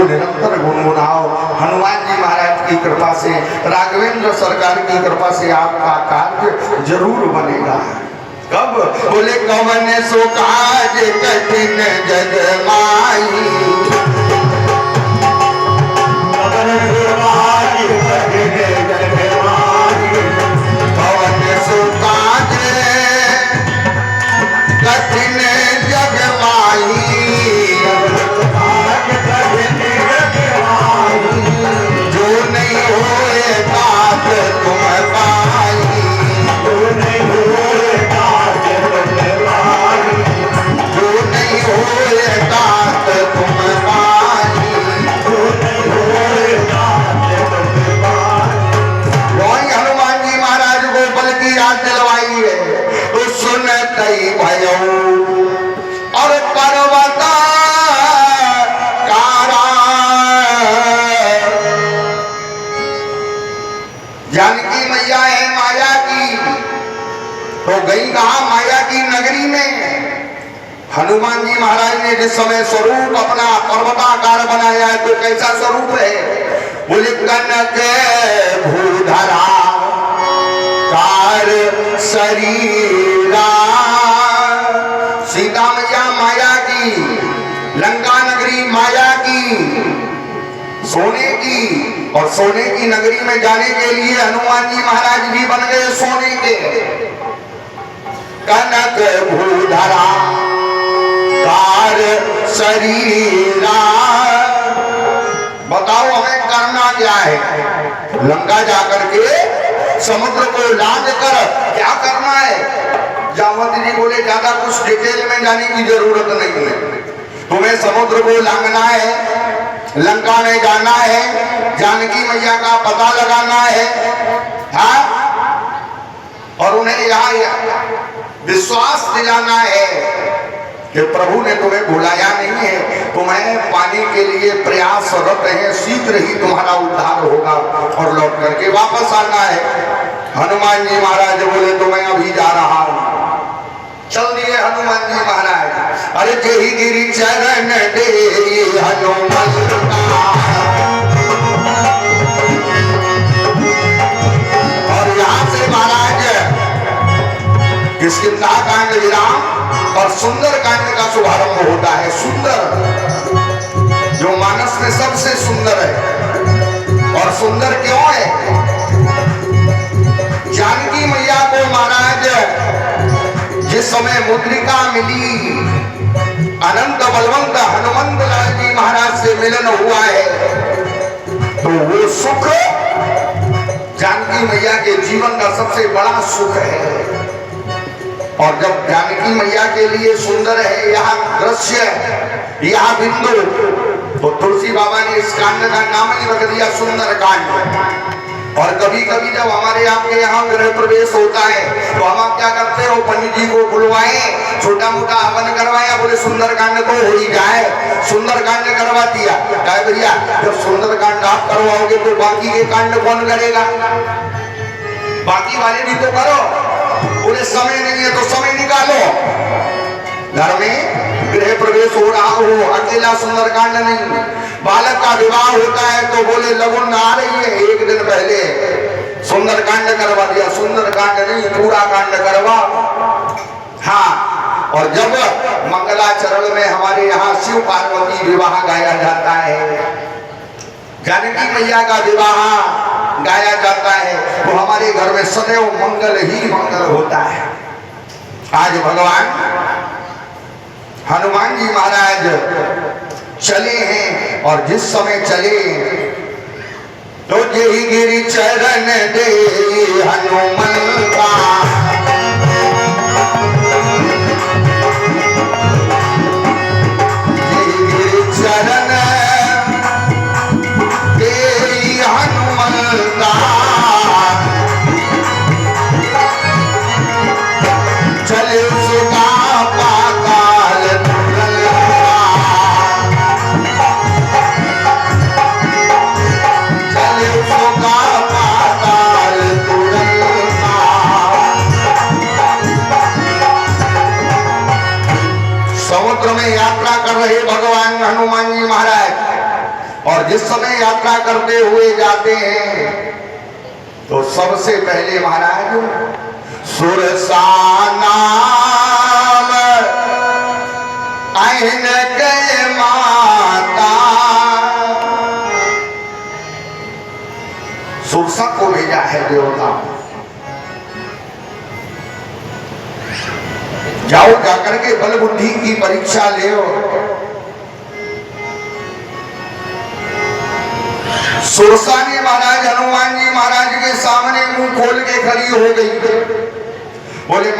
निरंतर गुनगुनाओ। हनुमान जी महाराज की कृपा से, राघवेंद्र सरकार की कृपा से आपका कार्य जरूर बनेगा। कब? बोले कवन सो काज कठिन जग माई, कवन सो काज कठिन जग माई, कवन सो काज कठिन जग माई, जो नहीं होए तात तुम पाई, जो नहीं होए तात तुम पाई, जो नहीं होए तात तुम पाई, जो नहीं होए तात तुम पाई। वही हनुमान जी महाराज को बल की याद दिलवाई है तो सुन कई भयो और पर्वता जानकी मैया है माया की, तो गई कहा माया की नगरी में। हनुमान जी महाराज ने जिस समय स्वरूप अपना पर्वताकार बनाया है तो कैसा स्वरूप है? बोले कनक भूधरा कार शरीरा। सीता मैया माया की, लंका नगरी माया की, सोने की, और सोने की नगरी में जाने के लिए हनुमान जी महाराज भी बन गए सोने के। कनक भूधरा कार शरीरा। बताओ हमें करना क्या है? लंका जाकर के समुद्र को लांघ कर क्या करना है? जामवंत जी बोले ज्यादा कुछ डिटेल में जाने की जरूरत नहीं है, तुम्हें समुद्र को लांघना है, लंका में जाना है, जानकी मैया का पता लगाना है, हाँ? और उन्हें यहाँ विश्वास दिलाना है कि प्रभु ने तुम्हें भुलाया नहीं है, तुम्हें पाने के लिए प्रयासरत है, शीघ्र ही तुम्हारा उद्धार होगा और लौट करके वापस आना है। हनुमान जी महाराज बोले तो मैं अभी जा रहा हूं। चल दिए हनुमान जी महाराज। अरे जेहि गिरि चरण दे हनुमान का, और यहाँ से महाराज किष्किंधा कांड विराम और सुंदर कांड का शुभारंभ होता है। सुंदर जो मानस में सबसे सुंदर है, और सुंदर क्यों है? जानकी मैया को महाराज जिस समय मुद्रिका मिली, अनंत बलवंत हनुमंत लाल जी महाराज से मिलन हुआ है, तो वो सुख जानकी मैया के जीवन का सबसे बड़ा सुख है। और जब जानकी मैया के लिए सुंदर है यह दृश्य, यह बिंदु, तो तुलसी बाबा ने इस कांड का नाम ही रख दिया सुंदर कांड। और कभी कभी जब हमारे आपके यहाँ गृह प्रवेश होता है तो हम क्या करते हो, पंडित जी को बुलवाए, छोटा मोटा हवन करवाया, बोले सुंदर कांड तो हो ही जाए, सुंदर कांड करवा दिया। कहे भैया जब सुंदर कांड आप करवाओगे तो बाकी के कांड कौन करेगा? बाकी वाले भी तो करो। बोले समय नहीं है तो समय निकालो। घर में गृह प्रवेश हो रहा हो, अकेला सुंदर कांड नहीं, बालक का विवाह होता है तो बोले लगन आ रही है, एक दिन पहले सुंदर कांड करवा दिया। सुंदर कांड नहीं, पूरा कांड करवा। हाँ, और जब मंगलाचरण में हमारे यहाँ शिव पार्वती विवाह गाया जाता है, जानकी मैया का विवाह गाया जाता है, तो हमारे घर में सदैव मंगल ही मंगल होता है। आज भगवान हनुमान जी महाराज चले हैं, और जिस समय चले तो जेहि गिरि चरण दे हनुमान का, जेहि गिरि चरण दे हनुमान का, चले सुगा पाताल तुरंगा, चले सुगा पाताल तुरंगा, और जिस समय यात्रा करते हुए जाते हैं तो सबसे पहले महाराज सुरसा नाम अहिन के माता सुरसा को भेजा है देवता, जाओ जाकर के बल बुद्धि की परीक्षा ले। सुरसा ने महाराज हनुमान जी महाराज के सामने मुंह खोल के खड़ी हो गई। बोले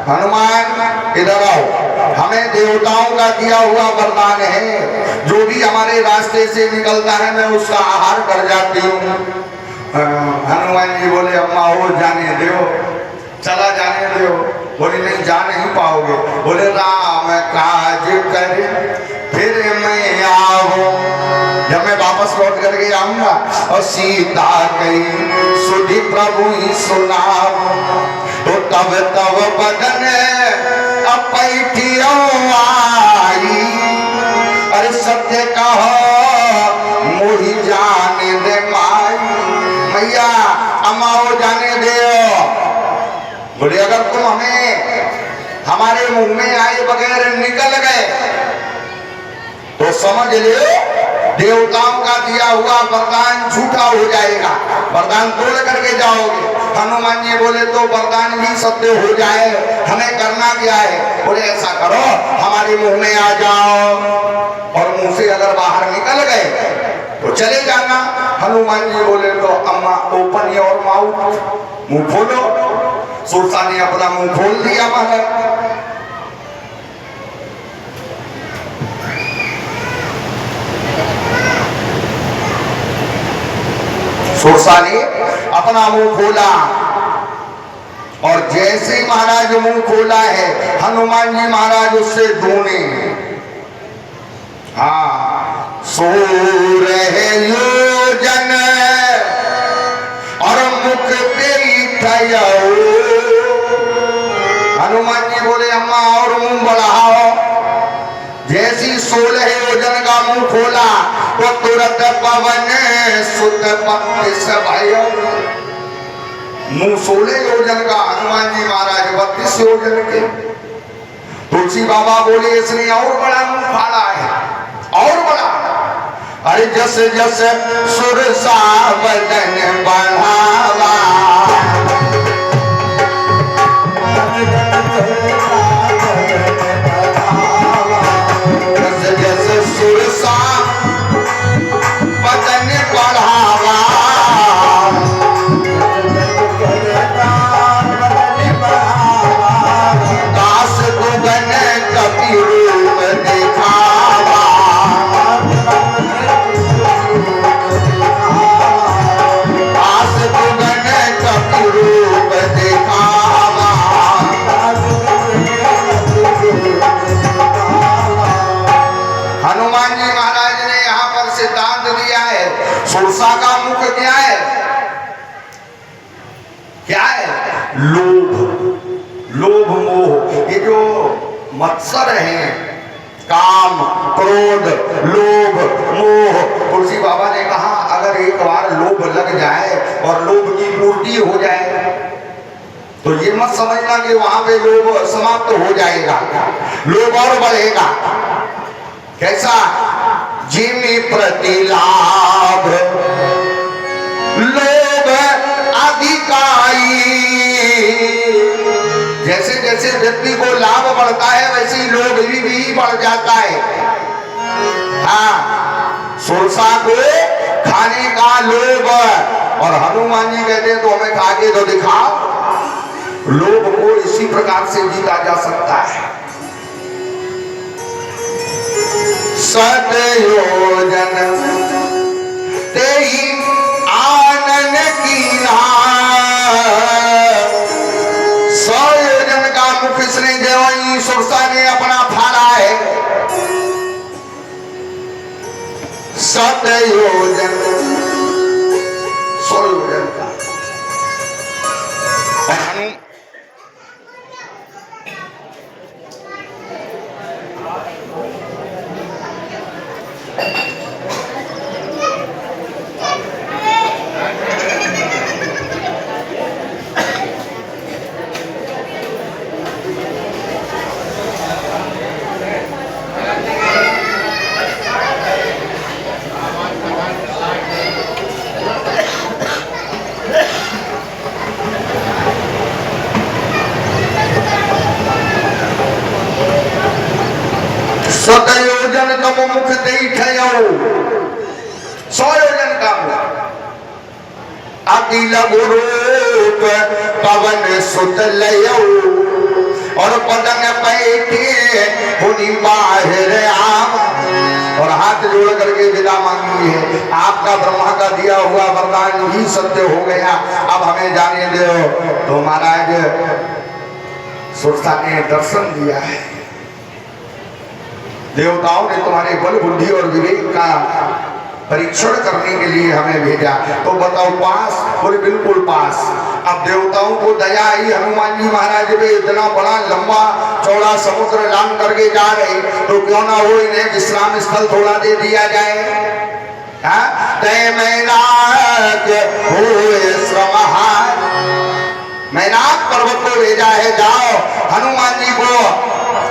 हनुमान इधर आओ, हमें देवताओं का दिया हुआ वरदान है, जो भी हमारे रास्ते से निकलता है मैं उसका आहार कर जाती हूँ। हनुमान जी बोले अम्मा वो जाने दो, चला जाने दो। बोले नहीं जा नहीं पाओगे। बोले राम काज कर फिर मैं आऊं, जब मैं वापस लौट करके आऊंगा और सीता कही सुधी प्रभु ही सुनाओ, तो तब तब बदन अपैठियो आई। अरे सत्य कहो मोहि जाने दे माई, मैया अम्माओ जाने दे। बोले अगर तुम हमें हमारे मुंह में आए बगैर निकल गए तो समझ ले देवताओं का दिया हुआ वरदान झूठा हो जाएगा, वरदान तोड़ करके जाओगे। हनुमान जी बोले तो वरदान भी सत्य हो जाए, हमें करना क्या है। बोले ऐसा करो हमारे मुंह में आ जाओ, और मुंह से अगर बाहर निकल गए तो चले जाना। हनुमान जी बोले तो अम्मा ओपन योर माउथ, मुंह खोलो। सुरसा ने अपना मुंह खोल दिया महाराज। सुरसा ने अपना मुंह खोला, और जैसे ही महाराज मुंह खोला है हनुमान जी महाराज उससे ढूंढे। हाँ, सो रहे योजन और मुख तेरी थयो। हनुमान जी बोले अम्मा और मुंह बढ़ाओ। जैसी 16 योजन का मुंह खोला तो तुरंत पवन सुत बत्तीस भयो। मुंह 16 योजन का, हनुमान जी महाराज 32 योजन के। तुलसी बाबा बोले इसने और बड़ा मुंह फाड़ा है, और बड़ा। अरे जस जस सुरसा बदन बढ़ावा, जस जस सुरसा बदन बढ़ावा, दास गुगन कपि रूप दिखावा, दास गुगन कपि रूप दिखावा। हनुमान जी महाराज ने यहाँ पर सिद्धांत दिया है, सुरसा का मुख क्या है? क्या है? लोभ, लोभ मोह। ये जो मत्सर हैं, काम क्रोध लोभ मोह, तुलसी बाबा ने कहा अगर एक बार लोभ लग जाए और लोभ की पूर्ति हो जाए तो ये मत समझना कि वहां पे लोभ समाप्त हो जाएगा, लोभ और बढ़ेगा। कैसा? जिमि प्रतिलाभ लोभ अधिकाई। जैसे जैसे व्यक्ति को लाभ बढ़ता है वैसे ही लोभ भी बढ़ जाता है। हाँ, सुरसा को खाने का लोभ, और हनुमान जी कहते हैं तो हमें खा के तो दिखाओ। लोभ को इसी प्रकार से जीता जा सकता है। सतयोजन तेई आनन कीन्हा, 100 योजन का मुख इसने देवई सुरसा ने अपना फाड़ा है। सतयोजन 100 योजन का। 100 योजन का अकिल गुरूप पवन सुत लयो और पदन पैठे हुनी बाहर आम और हाथ जोड़ करके विदा मांगी है। आपका ब्रह्मा का दिया हुआ वरदान ही सत्य हो गया, अब हमें जाने दो। तो महाराज सुरसा ने दर्शन दिया है, देवताओं ने तुम्हारे बल बुद्धि और विवेक का परीक्षण करने के लिए हमें भेजा। तो बताओ पास? बोले बिल्कुल पास। अब देवताओं को दया आई, हनुमान जी महाराज भी इतना बड़ा लंबा चौड़ा समुद्र लांग करके जा रहे, तो क्यों ना हो इन्हें विश्राम स्थल थोड़ा दे दिया जाए। मैनाक पर्वत को भेजा है, जाओ हनुमान जी को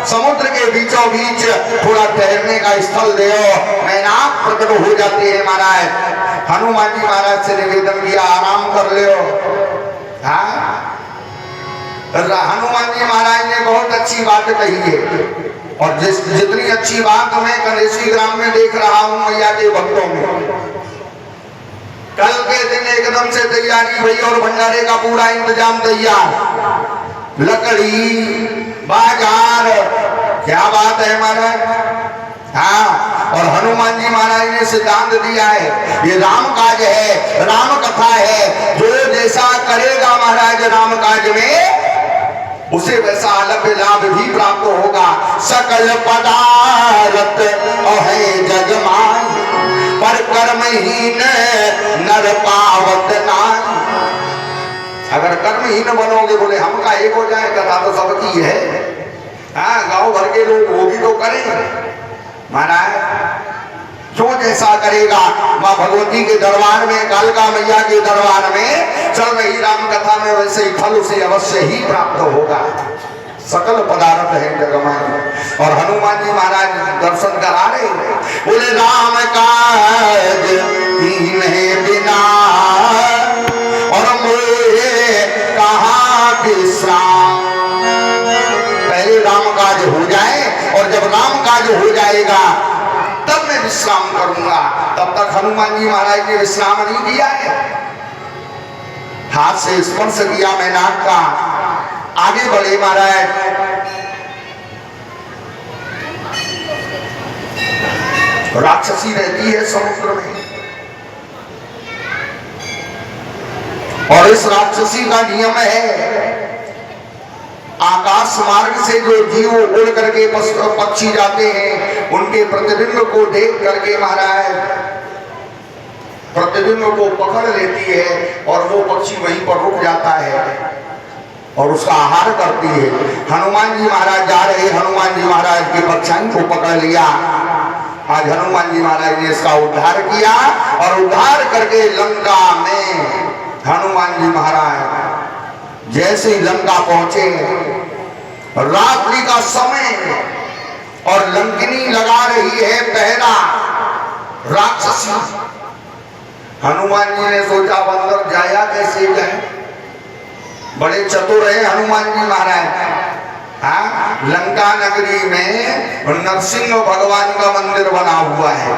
समुद्र के बीचों बीच थोड़ा ठहरने का स्थल दे। मैनाक प्रकट हो जाते हैं महाराज। हनुमान जी महाराज से निवेदन किया, आराम कर लो। हनुमान जी महाराज ने बहुत अच्छी बात कही है, और जितनी अच्छी बात मैं कलेशी ग्राम में देख रहा हूँ मैया के भक्तों में। कल के दिन एकदम से तैयारी भई और भंडारे का पूरा इंतजाम तैयार, लकड़ी बाजार, क्या बात है महाराज। हाँ, और हनुमान जी महाराज ने सिद्धांत दिया है, ये राम काज है, राम कथा है, जो जैसा करेगा महाराज राम काज में उसे वैसा अलग लाभ भी प्राप्त होगा। सकल पदार्थ है जगमान पर कर्महीन नर पावत नाई। अगर कर्महीन बनोगे, बोले हम का एक हो जाए, कथा तो सबकी है। हाँ, गांव भर के लोग वो भी तो करेंगे महाराज। जो जैसा करेगा, माँ भगवती के दरबार में, कालका मैया के दरबार में चल रही राम कथा में वैसे ही फल उसे अवश्य ही प्राप्त होगा। सकल पदार्थ है जगमान। और हनुमान जी महाराज दर्शन करा रहे, बोले राम काज कीन्हे बिना और मोहे कहा विश्राम। पहले राम काज हो जाए, और जब राम काज हो जाएगा तब मैं विश्राम करूंगा। तब तक हनुमान जी महाराज ने विश्राम नहीं किया है। हाथ से स्पर्श किया मैनाक का, आगे बढ़े महाराज। राक्षसी रहती है समुद्र में, और इस राक्षसी का नियम है, आकाश मार्ग से जो जीव उड़ करके पक्षी जाते हैं उनके प्रतिबिंब को देख करके महाराज प्रतिबिंब को पकड़ लेती है, और वो पक्षी वहीं पर रुक जाता है और उसका आहार करती है। हनुमान जी महाराज जा रहे, हनुमान जी महाराज के परछाई को पकड़ लिया। आज हनुमान जी महाराज ने इसका उद्धार किया, और उद्धार करके लंका में हनुमान जी महाराज जैसे ही लंका पहुंचे, रात्रि का समय और लंकिनी लगा रही है पहरा राक्षसी। हनुमान जी ने सोचा बंदर जाया कैसे जाए, बड़े चतुर है हनुमान जी महाराज। हाँ, लंका नगरी में नरसिंह भगवान का मंदिर बना हुआ है।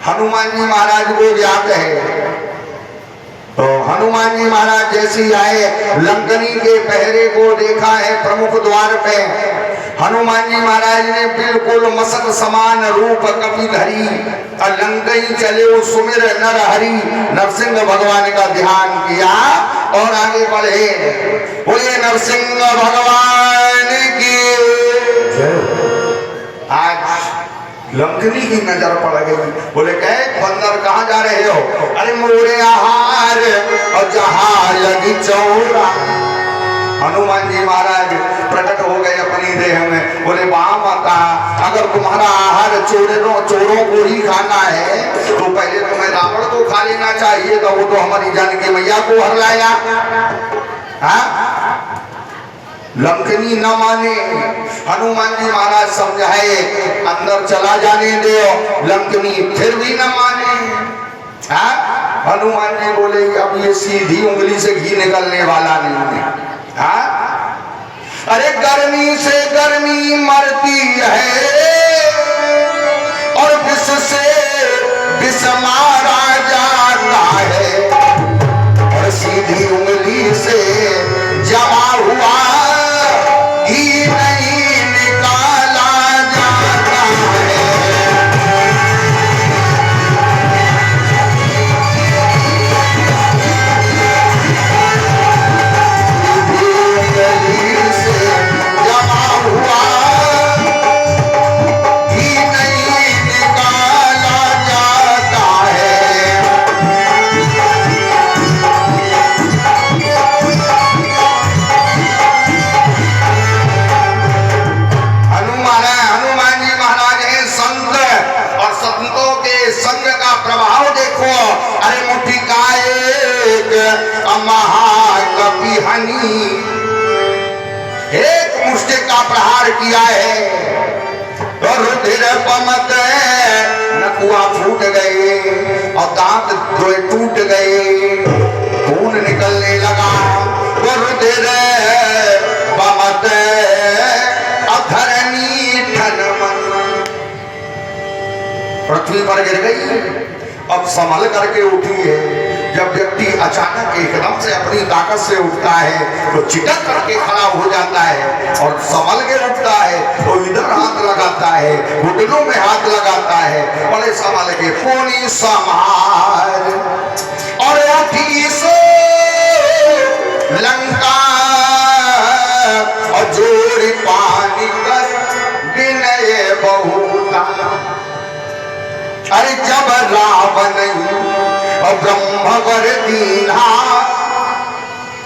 हनुमान जी महाराज को ज्ञात है। तो हनुमान जी महाराज जैसे ही आए, लंकनी के पहरे को देखा है प्रमुख द्वार पे। हनुमान जी महाराज ने बिल्कुल मसक समान रूप कपि धरी, लंकई चले वो सुमिर नर हरि। नरसिंह भगवान का ध्यान किया और आगे बढ़े। बोले नरसिंह भगवान की। आज लंकनी की नजर पड़ गई। बोले कहे बंदर कहाँ जा रहे हो? अरे मोरे आहार और जहाँ लगी चौरा। हनुमान जी महाराज प्रकट हो गए अपनी देह में। बोले वाह माता, अगर तुम्हारा आहार चोरों को ही खाना है तो पहले तुम्हें रावण को खा लेना चाहिए था, वो तो हमारी जानकी मैया को हर लाया। लंकनी न माने। हनुमान जी महाराज समझाए अंदर चला जाने दो, लंकनी फिर भी न माने। हनुमान जी बोले अब ये सीधी उंगली से घी निकलने वाला नहीं है। अरे गर्मी से गर्मी मरती है और विष से विष मारा जाता है और सीधी उंगली से जमा हुआ घी नहीं निकाला जाता है। सीधी उंगली से जमा हुआ घी नहीं निकाला जाता है। हनुमान जी महाराज है संत, और संतों के संग का प्रभाव देखो। अरे मुट्ठी का एक महाकपि हनी, एक मुष्टि का प्रहार किया है तो रुधिर पमत नकुआ फूट गए और दांत टूट गए, खून निकलने लगा। तो रुधिर पमत अधरणी ठनमन, पृथ्वी पर गिर गई। अब संभल करके उठी है। जब व्यक्ति अचानक एकदम से अपनी ताकत से उठता है तो चिटक करके खड़ा हो जाता है, और संभल के उठता है तो इधर हाथ लगाता है, घुटनों में हाथ लगाता है, बड़े संभल के पोनी समार और उठी सो लंका और जोड़ी पानी कर विनय बहुता। अरे जब रावण और ब्रह्म वर दीना,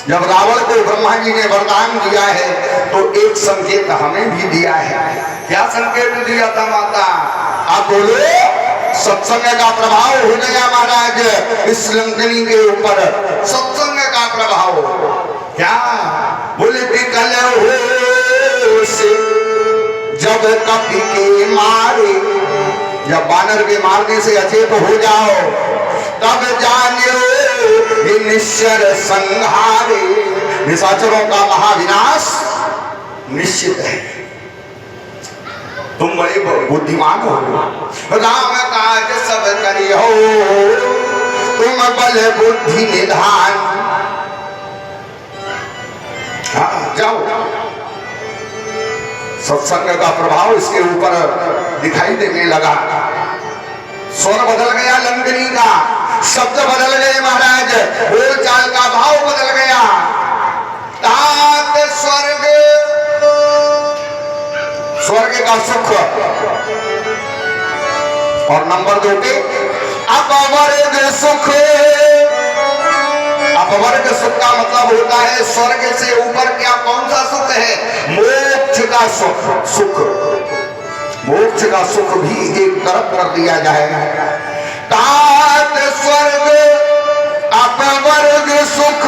जब रावण को ब्रह्मा जी ने वरदान दिया है तो एक संकेत हमें भी दिया है। क्या संकेत दिया था माता? आप बोलो। सत्संग का प्रभाव हो गया महाराज इस लंकनी के ऊपर, सत्संग का प्रभाव। क्या बोले? विकल हो से जब कपि के मारे, जब बानर के मारने से अचेत हो जाओ तब जानियो निश्चर संहारे, निशाचरों का महाविनाश निश्चित है। तुम बड़े बुद्धिमान हो, राम काज सब करियो, तुम बल बुद्धि निधान। हाँ जाओ। सत्संग का प्रभाव इसके ऊपर दिखाई देने लगा। स्वर बदल गया लंकनी का, शब्द बदल गए महाराज, बोल चाल का भाव बदल गया। तात स्वर्ग, स्वर्ग का सुख, और नंबर 2 पे अपवर्ग सुख। अपवर्ग सुख का मतलब होता है स्वर्ग से ऊपर क्या कौन सा सुख है? मोक्ष का सुख। मोक्ष का सुख भी एक तरफ कर दिया जाएगा। तात स्वर्ग अपवर्ग सुख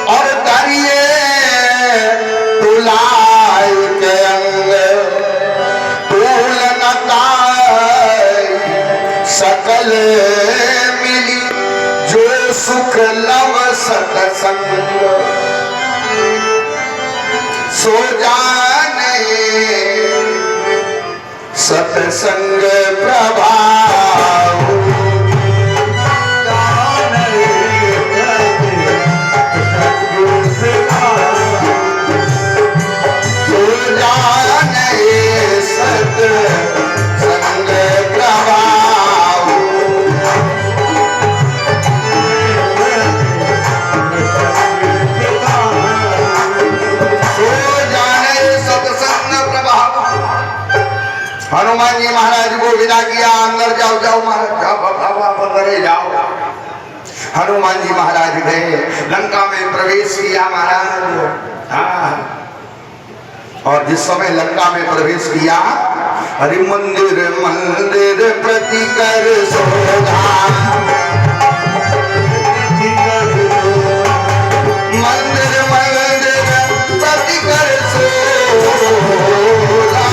और दरिए तुलाय के अंग तुलनताय सकल मिली जो सुख लव सतसंग सो जाने सतसंग प्रभाव। सो जाने सतसंग प्रभाव। हनुमान जी महाराज को विदा किया, अंदर जाओ जाओ महाराज, जाओ अंदर जाओ। हनुमान जी महाराज गए, लंका में प्रवेश किया महाराज। हाँ, और जिस समय लंका में प्रवेश किया, हरि मंदिर मंदिर प्रति कर सोधा, मंदिर मंदिर प्रति कर सोधा।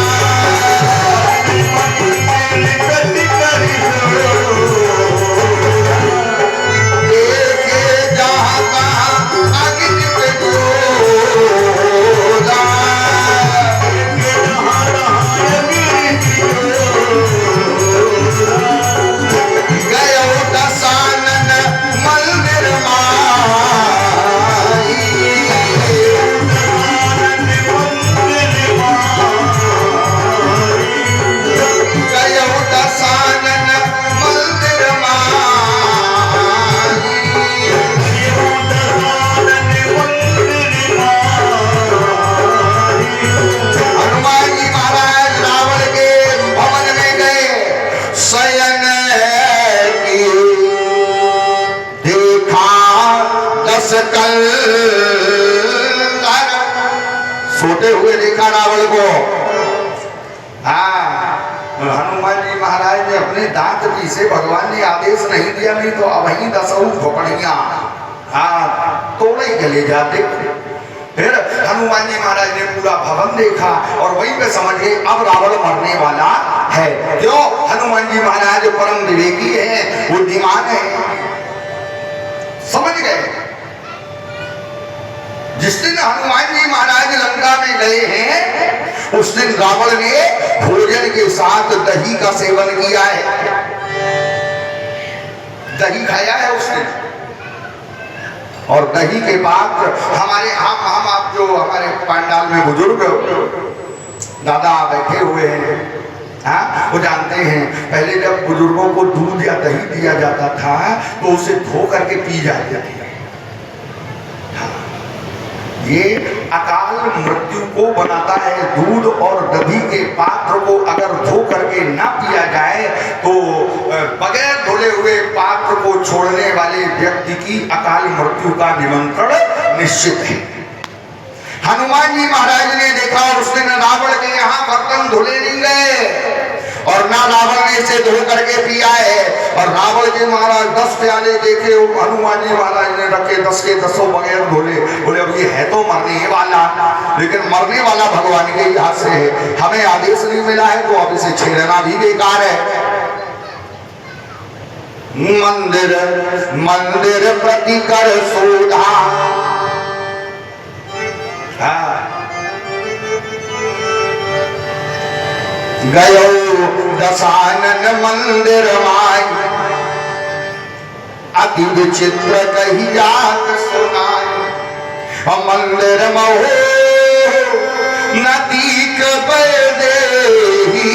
शयन की देखा 10 कंकर, सोते हुए देखा रावण को। हाँ, हनुमान जी महाराज ने अपने दांत पीसे, भगवान ने आदेश नहीं दिया, नहीं तो अब वही 10 खोपड़ियां तोड़े चले जाते। फिर हनुमान जी महाराज ने पूरा भवन देखा और वहीं पे समझ गए अब रावण मरने वाला है। क्यों? हनुमान जी महाराज परम विवेकी है, बुद्धिमान है, समझ गए। जिस दिन हनुमान जी महाराज लंका में गए हैं उस दिन रावण ने भोजन के साथ दही का सेवन किया है, दही खाया है उसने। और दही के बाद हमारे हम आप जो हमारे पंडाल में बुजुर्ग दादा बैठे हुए हैं, हाँ, वो जानते हैं पहले जब बुजुर्गों को दूध या दही दिया जाता था तो उसे धो करके पी जाती थी। ये अकाल मृत्यु को बनाता है। दूध और दही के पात्र को अगर धो करके ना पिया जाए तो बगैर धुले हुए पात्र को छोड़ने वाले व्यक्ति की अकाल मृत्यु का निमंत्रण निश्चित है। हनुमान जी महाराज ने देखा और उस दिन रावण के यहाँ बर्तन धुले नहीं गए और ना रावण ने इसे धो करके पिया है। और रावण के महाराज 10 प्याले देखे, हनुमान जी महाराज ने रखे 10 के 10 बगैर धोले। बोले अब ये है तो मरने वाला, लेकिन मरने वाला भगवान के यहाँ से है, हमें आदेश नहीं मिला है तो अब इसे छेड़ना भी बेकार है। मंदिर मंदिर प्रति कर सोधा, गयो दशानन मंदिर माई, अति विचित्र कही जात सुनाई। मंदिर महो नदीक देही,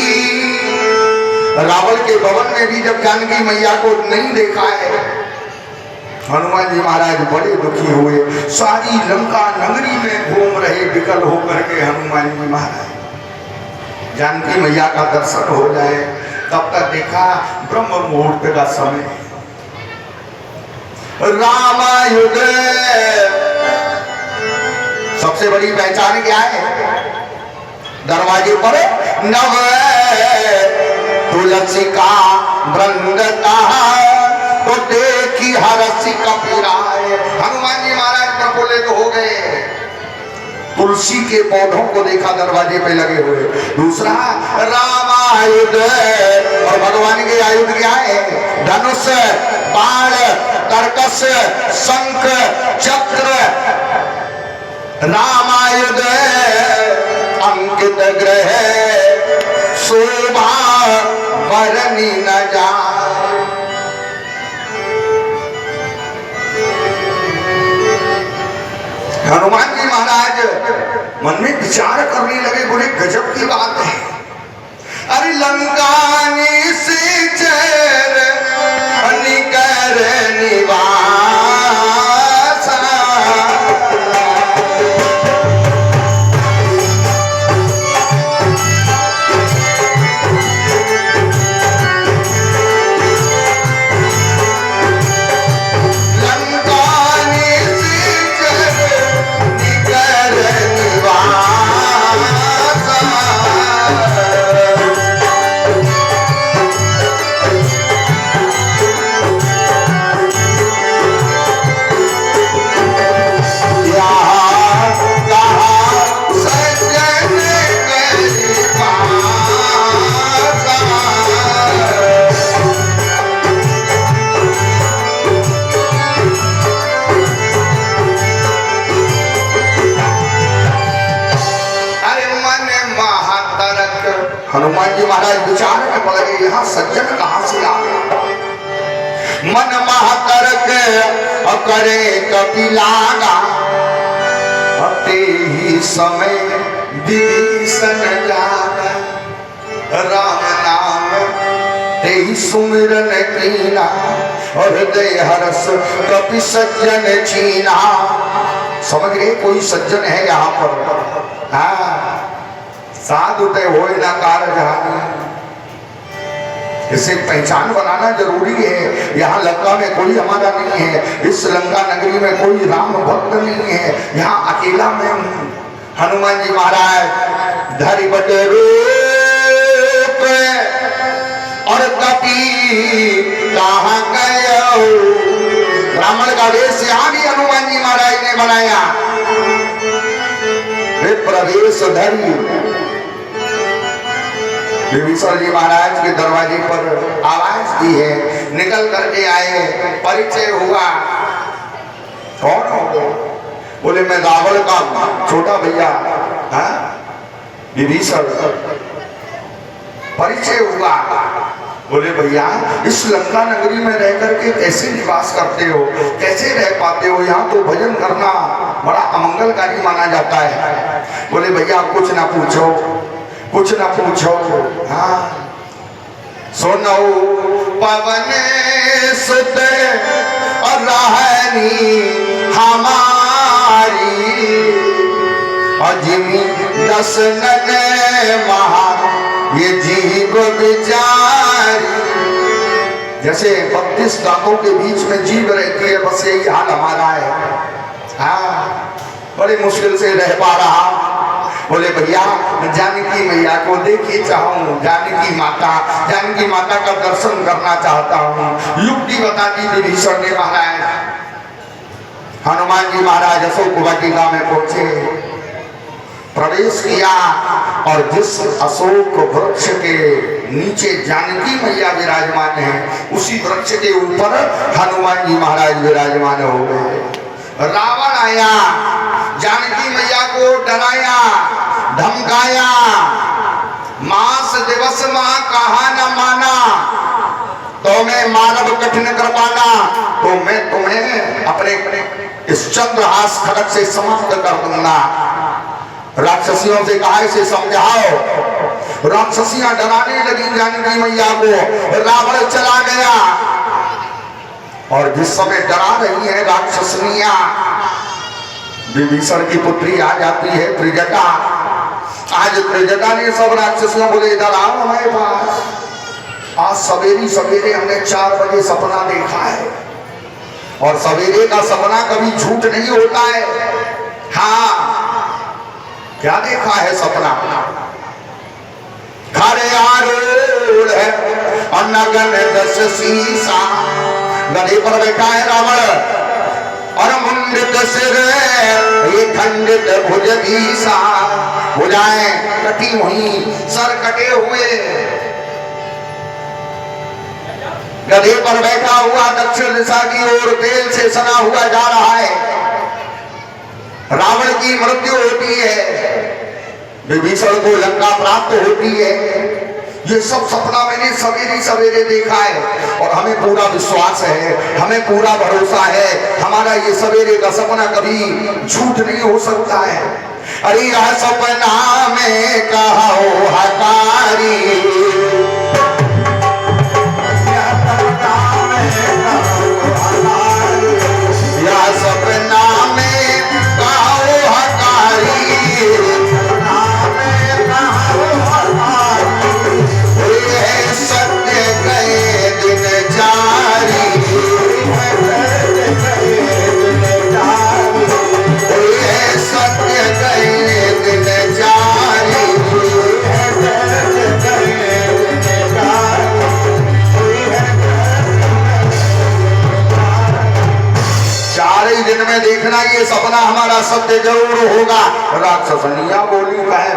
रावण के भवन में भी जब जानकी मैया को नहीं देखा है हनुमान जी महाराज बड़े दुखी हुए। सारी लंका नगरी में घूम रहे विकल होकर के हनुमान जी महाराज, जानकी मैया का दर्शन हो जाए तब तक देखा ब्रह्म मुहूर्त का समय। रामायुध सबसे बड़ी पहचान क्या है? दरवाजे पर नव तुलसी का वृंदता तो देखी हरसी कपिराय। हनुमान जी महाराज प्रफुल्लित हो गए, तुलसी के पौधों को देखा दरवाजे पे लगे हुए। दूसरा रामायुध, और भगवान के आयुध क्या है? धनुष, बाण, तरकस, शंख, चक्र। रामायुध अंकित ग्रह शोभा बरनी न जाए। हनुमान जी महाराज मन में विचार करने लगे, बोले गजब की बात है। अरे लंकानी से चैर निकर निवासा, हनुमान जी महाराज विचार में पड़ गए, यहाँ सज्जन कहाँ से आ गए। मन महातरक करे कपिलागा, ते ही समय विभीषण जागा। राम नाम ते ही सुमिरन कीना, और हृदय हर्ष कपि सज्जन चीना। समझ गए, कोई सज्जन है यहाँ पर। हाँ, साधु ते होए ना कारज हानि। इसे पहचान बनाना जरूरी है। यहाँ लंका में कोई हमारा नहीं है, इस लंका नगरी में कोई राम भक्त नहीं है, यहाँ अकेला मैं हूँ। हनुमान जी महाराज धरि बट रूप और कपी कहाँ गए। ब्राह्मण का वेश यहाँ भी हनुमान जी महाराज ने बनाया। वे प्रवेश धरि विभीषण जी महाराज के दरवाजे पर आवाज दी है, निकल करके आए, परिचय हुआ। कौन हो? बोले मैं रावण का छोटा भैया विभीषण। परिचय हुआ। बोले भैया इस लंका नगरी में रह करके कैसे निवास करते हो, कैसे रह पाते हो? यहाँ तो भजन करना बड़ा अमंगलकारी माना जाता है। बोले भैया कुछ ना पूछो, कुछ ना पूछो। हाँ सुनो पवन सुत और रहनी हमारी और जिमी दस नन महा ये जीव विचारी। जैसे 32 दांतों के बीच में जीव रहती है, बस यही हाल हमारा है। हाँ बड़ी मुश्किल से रह पा रहा। बोले भैया मैं जानकी मैया को देखी चाहूँ, जानकी माता का दर्शन करना चाहता हूँ। युक्ति बताती विभीषण ने महाराज। हनुमान जी महाराज अशोक वाटिका में पहुंचे, प्रवेश किया और जिस अशोक वृक्ष के नीचे जानकी मैया विराजमान है, उसी वृक्ष के ऊपर हनुमान जी महाराज विराजमान हो गए। रावण आया, जानकी मैया को डराया, धमकाया। मास दिवस मां कहा न माना, तो मैं मानव कठिन कर पाना, तो मैं तुम्हें अपने इस चंद्रहास खड़ग से समाप्त कर दूंगा। राक्षसियों से कहा इसे समझाओ। राक्षसियां डराने लगी जानकी मैया को। रावण चला गया और जिस समय डरा रही है राक्षसनियां, विभीषण की पुत्री आ जाती है त्रिजटा। आज त्रिजटा ने सब राक्षसियों बोले इधर आओ हमारे पास। आज सवेरे सवेरे हमने 4 बजे सपना देखा है, और सवेरे का सपना कभी झूठ नहीं होता है। हाँ क्या देखा है सपना? खरे आरूढ़ है और नगन 10 शीशा, गधे पर बैठा है रावण और मुंडित सिर ये खंडित भुज भीषा। भुजाएं कटी हुई, सर कटे हुए, गधे पर बैठा हुआ दक्षिण दिशा की ओर तेल से सना हुआ जा रहा है। रावण की मृत्यु होती है, विभीषण को लंका प्राप्त होती है। ये सब सपना मैंने सवेरे सवेरे देखा है और हमें पूरा विश्वास है, हमें पूरा भरोसा है, हमारा ये सवेरे का सपना कभी झूठ नहीं हो सकता है। अरे यह सपना में कहो हकारी, यह सपना में कहो हकारी, सत्य गए दिन जारी, सत्य गए दिन जारी। चार ही दिन में देखना ये सपना हमारा सत्य जरूर होगा। राक्षसनिया बोली कहे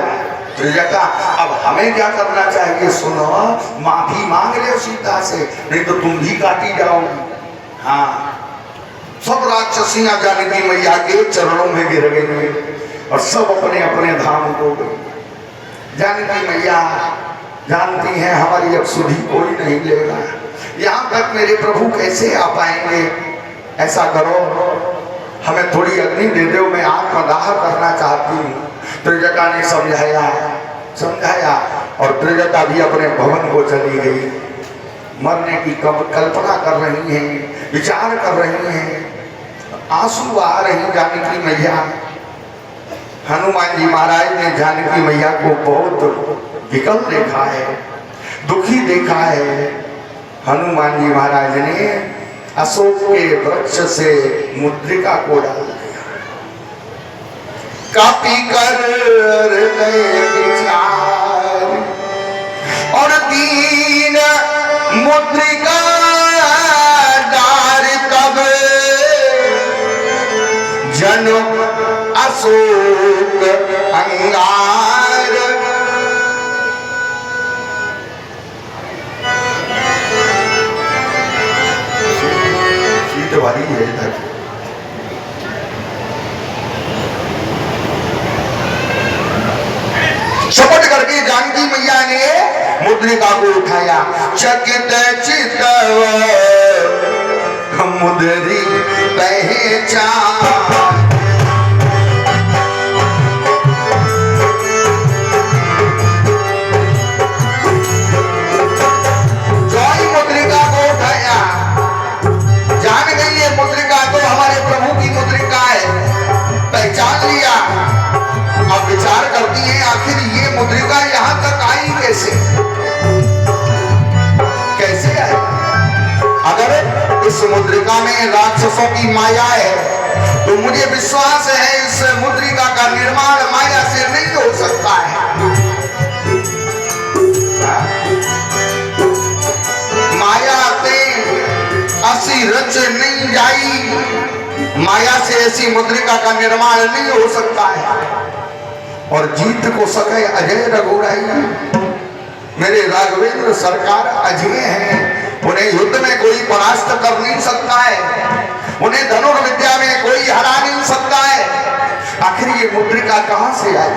त्रिजटा अब हमें क्या करना चाहिए? सुनो माफी मांग ले सीता से, नहीं तो तुम भी काटी जाओगी। हाँ सब राक्षसियां जानकी मैया के चरणों में गिर गई और सब अपने अपने धाम को गई। जानकी मैया जानती हैं हमारी अब सुधी कोई नहीं लेगा, यहाँ तक मेरे प्रभु कैसे आ पाएंगे? ऐसा करो हमें थोड़ी अग्नि दे दो, मैं आत्मदाह करना चाहती हूँ। त्रिजटा ने समझाया और त्रिजटा भी अपने भवन को चली गई। मरने की कल्पना कर रही हैं, विचार कर रही हैं, आंसू आ रही जानकी मैया। हनुमान जी महाराज ने जानकी मैया को बहुत विकल देखा है। दुखी देखा है। हनुमान जी महाराज ने अशोक के वृक्ष से मुद्रिका को डाल दिया। कापी कर विचार और दीन मुद्रिका डार तब जन अशोक अंगार। सीट वाली है इधर। शपथ करके जानकी मैया ने मुद्रिका को उठाया। चकित चित मुद्री पहचान। मुद्रिका तो हमारे प्रभु की मुद्रिका है, पहचान लिया। अब विचार करती है आखिर ये मुद्रिका यहां तक आई कैसे आई? अगर इस मुद्रिका में राक्षसों की माया है तो मुझे विश्वास है इस मुद्रिका का निर्माण माया से नहीं हो सकता है। माया से ऐसी रच नहीं जाई, माया से ऐसी मुद्रिका का निर्माण नहीं हो सकता है। और जीत को सके अजय रघुराई। मेरे राघवेंद्र सरकार अजय हैं, उन्हें युद्ध में कोई परास्त कर नहीं सकता है, उन्हें धनुर्विद्या में कोई हरा नहीं सकता है। आखिर ये मुद्रिका कहां से आई?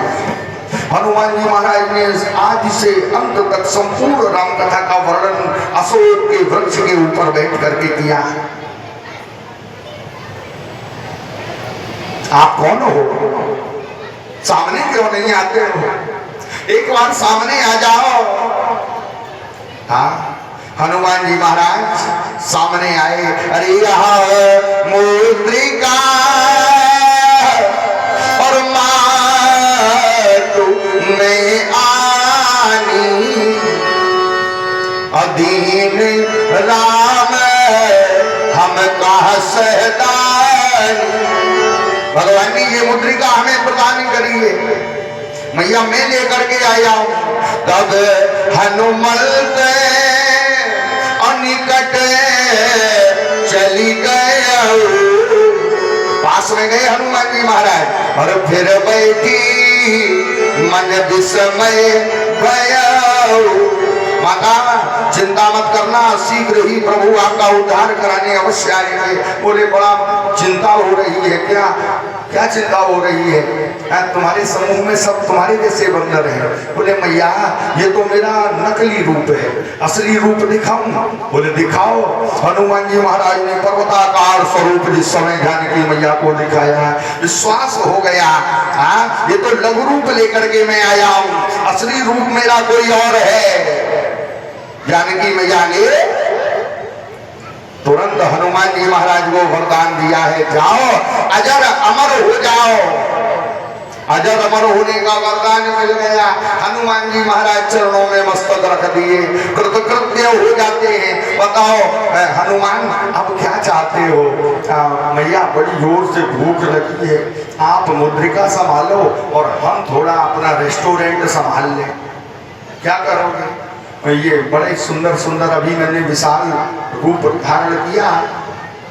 हनुमान जी महाराज ने आदि से अंत तक संपूर्ण राम कथा का वर्णन अशोक के वृक्ष के ऊपर बैठ करके किया। आप कौन हो? सामने क्यों नहीं आते हो? एक बार सामने आ जाओ। हाँ, हनुमान जी महाराज सामने आए। अरे यह मुद्रिका और में आनी अधीन राम हम कहा सहदानी। भगवान ने ये मुद्रिका हमें प्रदान करी है। मैया मैं लेकर के आया हूं। तब हनुमंत अनिकट चली गए। पास में गए हनुमान जी महाराज और फिर बैठी मन विस्मय भया। माता चिंता मत करना, शीघ्र ही प्रभु आपका उद्धार कराने अवश्य आएंगे। बोले बड़ा चिंता हो रही है क्या? क्या चिंता हो रही है? तुम्हारे समूह में सब तुम्हारे जैसे बंदर हैं। बोले मैया ये तो मेरा नकली रूप है, असली रूप दिखाऊं? बोले दिखाओ। हनुमान जी महाराज ने पर्वताकार स्वरूप जिस समय जानकी मैया को दिखाया, विश्वास हो गया। ये तो लघु रूप लेकर के मैं आया हूं, असली रूप मेरा कोई और है। जानकी मैया ने तुरंत हनुमान जी महाराज को वरदान दिया है, जाओ अजर अमर हो जाओ। अजर अमर होने का वरदान मिल गया। हनुमान जी महाराज चरणों में मस्तक रख दिए, कृतकृत्य हो जाते हैं। बताओ हनुमान अब क्या चाहते हो? मैया बड़ी जोर से भूख लगी है, आप मुद्रिका संभालो और हम थोड़ा अपना रेस्टोरेंट संभाल लें। क्या करोगे? ये बड़े सुंदर सुंदर अभी मैंने विशाल रूप धारण किया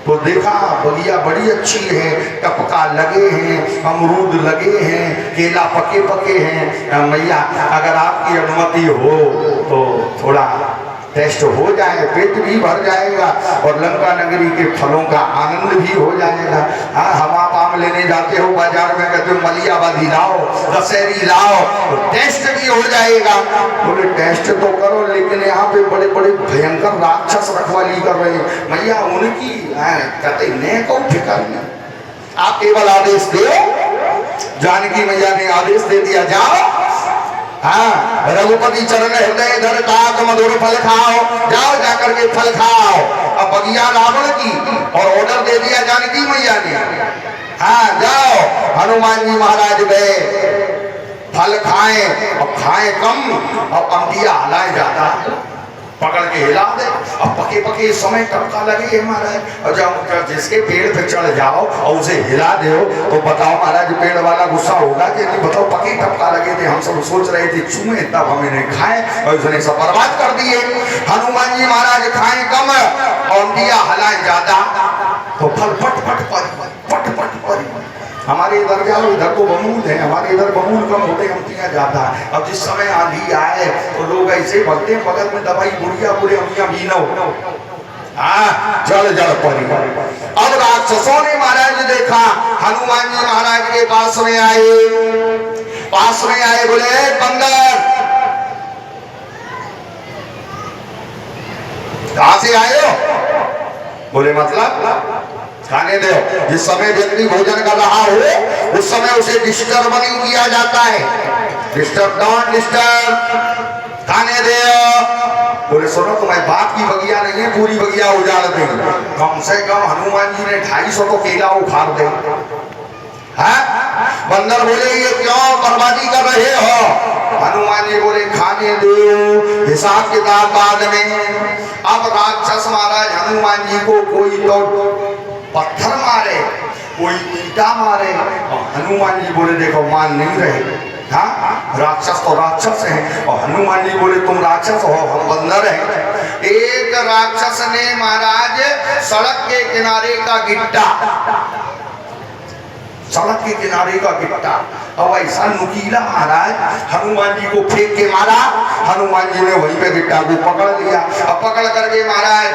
तो देखा बगिया बड़ी अच्छी है, टपका लगे हैं, अमरूद लगे हैं, केला पके पके हैं। मैया अगर आपकी अनुमति हो तो थोड़ा टेस्ट हो जाए, पेट भी भर जाएगा और लंका नगरी के फलों का आनंद भी हो जाएगा। हाँ, हम आप आम लेने जाते हो बाजार में, कहते हो मलियाबादी लाओ, दशहरी लाओ, तो टेस्ट भी हो जाएगा। बोले टेस्ट तो करो, लेकिन यहाँ पे बड़े बड़े भयंकर राक्षस रखवाली कर रहे हैं। मैया उनकी कहते ने को फिक्र नहीं, आप केवल आदेश दो। जानकी मैया ने आदेश दे दिया, जाओ। हाँ, रघुपति चरण हृदय धर तात मधुर फल खाओ। जाओ जाकर के फल खाओ। अब बगिया रावण की और ऑर्डर दे दिया जानकी मैया ने। हाँ जाओ। हनुमान जी महाराज गए, फल खाएं और खाएं कम और अंधिया हलाए ज्यादा। पकड़ के हिला दे। अब पके पके समय टपका लगे महाराज, और जब जिसके पेड़ पे चढ़ जाओ और उसे हिला दो तो बताओ महाराज पेड़ वाला गुस्सा होगा कि नहीं? बताओ पके टपका लगे थे, हम सब सोच रहे थे चूहे तब हमें नहीं खाए और उसने सब बर्बाद कर दिए। हनुमान जी महाराज खाए कम और दिया हलाए ज्यादा तो फल फट फट पड़ी। हमारे इधर जाओ, इधर तो बमूल है, हमारे इधर बमूल कम होते अमतियाँ ज्यादा। अब जिस समय आंधी आए तो लोग ऐसे भगते हैं, बगल में दवाई बुढ़िया बुढ़े अमियाँ भी न हो, जड़ जड़ पड़ी। अब राक्षसों ने महाराज देखा, हनुमान जी महाराज के पास में आए, बोले बंदर कहां से आए हो? बोले मतलब खाने दो। जिस समय व्यक्ति भोजन कर रहा हो उस समय उसे डिस्टर्ब नहीं किया जाता है। डिस्टर्ब डोंट डिस्टर्ब, खाने दो। बोले सुनो तुम्हारी बात की बगिया नहीं है, पूरी बगिया उजाड़ देंगे। कम से कम हनुमान जी ने 250 तो केला उखाड़ दे। बंदर बोले ये क्यों बर्बादी कर रहे हो? हनुमान जी बोले खाने दो, हिसाब किताब बाद में। अब राक्षस महाराज हनुमान जी को कोई तो पत्थर मारे, कोई ईटा मारे, और हनुमान जी बोले देखो मान नहीं रहे। हाँ राक्षस तो राक्षस है, और हनुमान जी बोले तुम राक्षस हो हम बंदर हैं। एक राक्षस ने महाराज सड़क के किनारे का गिट्टा, सड़क के किनारे का गिट्टा और ऐसा नुकीला महाराज हनुमान जी को फेंक के मारा। हनुमान जी ने वहीं पे गिट्टा को पकड़ लिया। अब पकड़ करके महाराज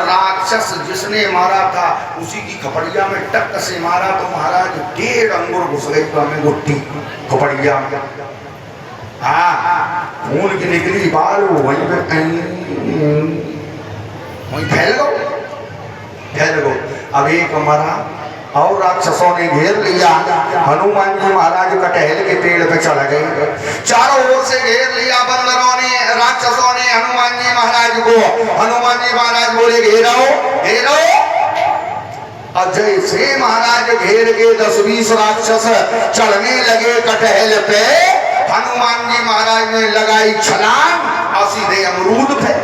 राक्षस जिसने मारा था उसी की खपड़िया में टक से मारा तो महाराज 1.5 अंगुर घुस गई तो हमें गुट्टी खपड़िया। हाँ खून की निकली बाल वहीं पे वहीं फैल गो। अब एक मरा और राक्षसों ने घेर लिया। हनुमान जी महाराज कटहल के पेड़ पे चढ़ गए, चारों ओर से घेर लिया बंदरों ने, राक्षसों ने हनुमान जी महाराज को। हनुमान जी महाराज बोले घेरो। और जैसे महाराज घेर के 10-20 राक्षस चढ़ने लगे कटहल पे, हनुमान जी महाराज ने लगाई छलांग और सीधे अमरूद पे।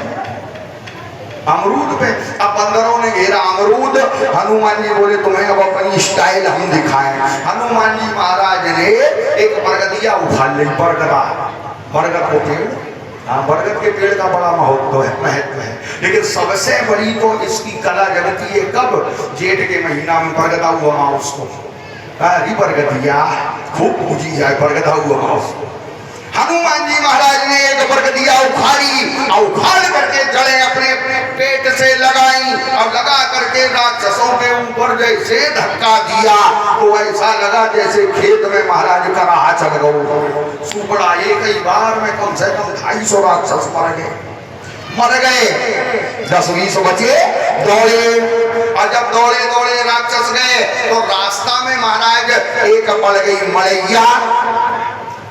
अब बंदरों ने घेरा अमरूद। हनुमान जी बोले तुम्हें अब अपनी स्टाइल हम दिखाएं। हनुमान जी महाराज ने एक बरगदिया उठा ली, बरगद को पेड़। बरगद के पेड़ का बड़ा महत्व है, लेकिन सबसे बड़ी तो इसकी कला जगती है कब? जेठ के महीना में बरगदा हुआ माउस को, अरे बरगदिया खूब पूजी जाए बरगदा हुआ माउस। हनुमान जी महाराज ने एक बरगदिया उखाड़ करके जड़ें अपने पेट से लगाई और लगा करके राक्षसों के ऊपर जैसे धक्का दिया तो ऐसा लगा जैसे खेत में महाराज का राह चल गया। सुपड़ा एक ही बार में कम से कम 250 राक्षस मर गए। 10-20 बचे दौड़े, और जब दौड़े राक्षस गए तो रास्ता में महाराज एक पड़ गई मड़ैया,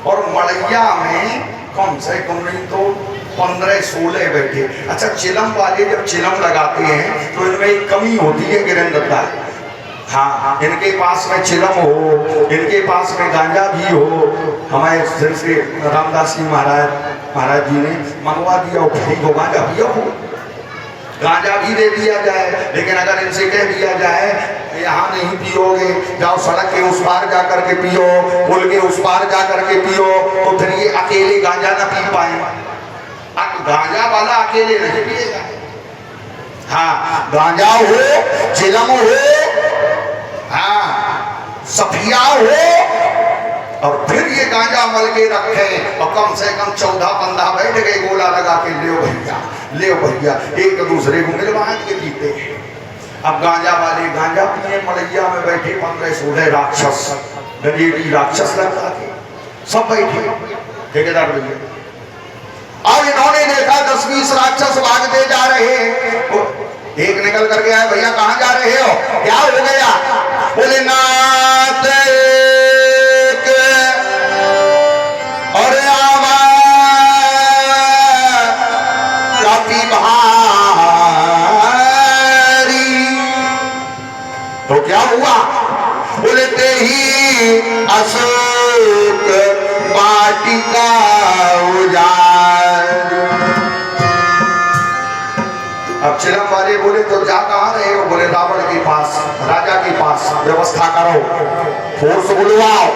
और मड़ैया में कम से कम नहीं तो 15-16 बैठे। अच्छा चिलम वाले जब चिलम लगाते हैं तो इनमें एक कमी होती है गिरंदता। हाँ इनके पास में चिलम हो, इनके पास में गांजा भी हो। हमारे जैसे रामदास जी महाराज जी ने मंगवा दिया को गांजा पियो, गांजा भी दे दिया जाए, लेकिन अगर इनसे कह दिया जाए यहाँ नहीं पियोगे, जाओ सड़क के उस पार जा करके पियो, पुल के उस पार जा करके पियो, तो फिर ये अकेले गांजा ना पी पाए। गांजा वाला अकेले नहीं पिएगा। हाँ गांजा हो, चिलम हो, हाँ सफिया हो, और फिर ये गांजा मल के रखे और कम से कम 14-15 बैठ गए गोला लगा के ले भैया एक दूसरे को मिलवा के पीते। अब गांजा वाले गांजा पिए, मड़ैया में बैठे 15-16 राक्षस, गंजेटी राक्षस लगता थे, सब बैठे ठेकेदार भैया। और इन्होंने देखा 10-20 राक्षस भागते जा रहे हैं। एक निकल करके आया, भैया कहाँ जा रहे हो, क्या हो गया? बोले नाथ और तो क्या हुआ? बोलते ही अशोक वाटिका उजाड़, अब चिलम वाले बोले तो जा कहाँ रहे हो? बोले रावण के पास, राजा के पास, व्यवस्था करो, फोर्स बुलवाओ।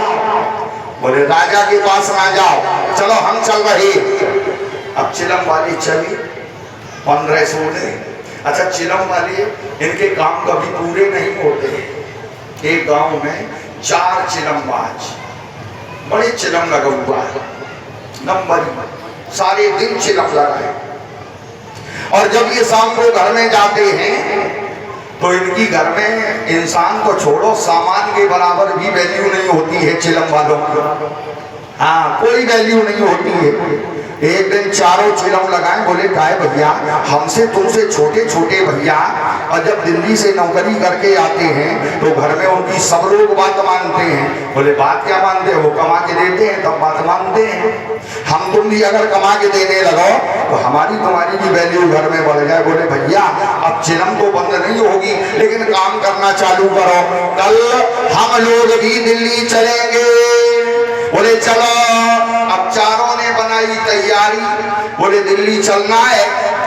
बोले राजा के पास ना जाओ, चलो हम चल रहे। अब चिलम वाले चले, 15 सोने। अच्छा, चिलम वाले इनके काम कभी पूरे नहीं होते। एक गांव में 4 चिलमबाज, बड़े चिलम लगा हुआ है, नंबर सारे दिन चिलम लगाए। और जब ये शाम को घर में जाते हैं तो इनकी घर में इंसान को छोड़ो, सामान के बराबर भी वैल्यू नहीं होती है चिलम वालों की। हाँ, कोई वैल्यू नहीं होती है। एक दिन चारों चिलम लगाए, बोले काहे भैया, हमसे तुमसे छोटे छोटे भैया, और जब दिल्ली से नौकरी करके आते हैं तो घर में उनकी सब लोग बात मानते हैं। बोले बात क्या मानते हैं? वो कमा के देते हैं तब बात मानते हैं। हम तुम भी अगर कमा के देने लगो तो हमारी तुम्हारी भी वैल्यू घर में बढ़ जाए। बोले भैया अब चिलम तो बंद नहीं होगी, लेकिन काम करना चालू करो, कल हम लोग भी दिल्ली चलेंगे। बोले चलो। अब चारों ने बनाई तैयारी, बोले दिल्ली चलना है।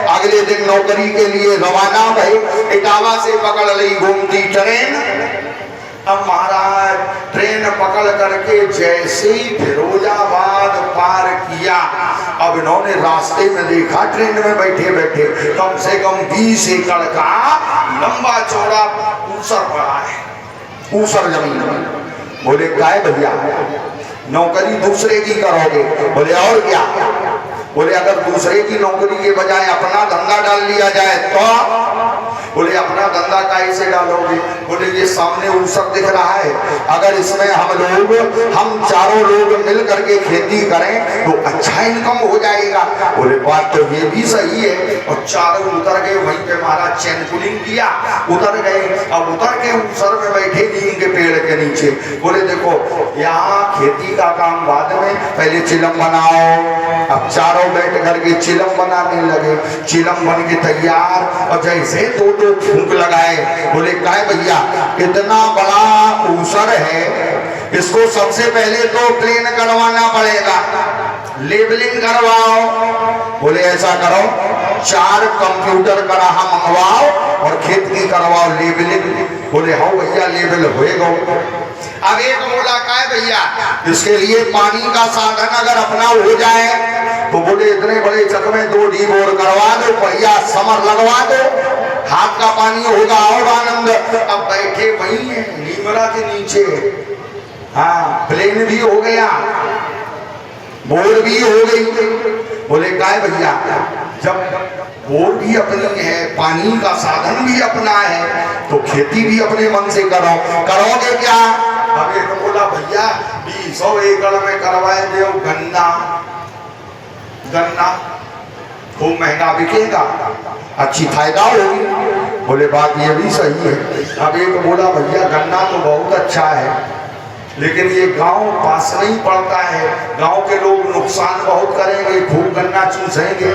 अगले दिन नौकरी के लिए रवाना भई। इटावा से पकड़ ली घूमती ट्रेन। अब महाराज ट्रेन पकड़ करके जैसे ही फिरोजाबाद पार किया, अब इन्होंने रास्ते में देखा ट्रेन में बैठे बैठे कम से कम 20 एकड़ का लंबा चौड़ा ऊसर पड़ा है, ऊसर जमीन। बोले काहे भैया, नौकरी दूसरे की करोगे? बोले और क्या? बोले अगर दूसरे की नौकरी के बजाय अपना धंधा डाल लिया जाए तो? बोले अपना धंधा कैसे डालोगे? बोले ये सामने ऊसर दिख रहा है, अगर इसमें हम चारों लोग मिल करके खेती करें तो अच्छा इनकम हो जाएगा। बोले बात तो ये भी सही है। और चारों उतर गए, वहीं पे महाराज चैन पुलिंग किया, उतर गए। अब उतर के ऊसर में बैठे नीम के पेड़ के नीचे। बोले देखो यहाँ खेती का काम बाद में, पहले चिलम बनाओ। अब चारों बैठ करके चिलम बनाने लगे। चिलम बन के तैयार, और जैसे दो फूंक लगाए। बोले काहे भैया, इतना बड़ा ऊसर है, इसको सबसे पहले तो प्लेन करवाना पड़ेगा, लेबलिंग करवाओ। बोले ऐसा करो, 4 कंप्यूटर कराहा मंगवाओ और खेत की करवाओ लेबलिंग। बोले हाँ भैया लेबल होएगा। अब एक बोला काहे भैया, इसके लिए पानी का साधन अगर अपना हो जाए तो बोले इतने बड़े चक में 2 डी बोर करवा दो, भैया समर लगवा दो, हाथ का पानी होगा और आनंद। अब बैठे वही है नीमरा के नीचे। हाँ, प्लेन भी हो गया, बोर भी हो गई। बोले काहे भैया, जब बोर भी अपनी है, पानी का साधन भी अपना है, तो खेती भी अपने मन से करोगे क्या? अब एक बोला भैया 200 एकड़ में करवाए दो गन्ना, गन्ना खूब महंगा बिकेगा, अच्छी फायदा होगी। बोले बात ये भी सही है। अब एक बोला भैया गन्ना तो बहुत अच्छा है, लेकिन ये गांव पास नहीं पड़ता है, गांव के लोग नुकसान बहुत करेंगे, खूब गन्ना चूसेंगे।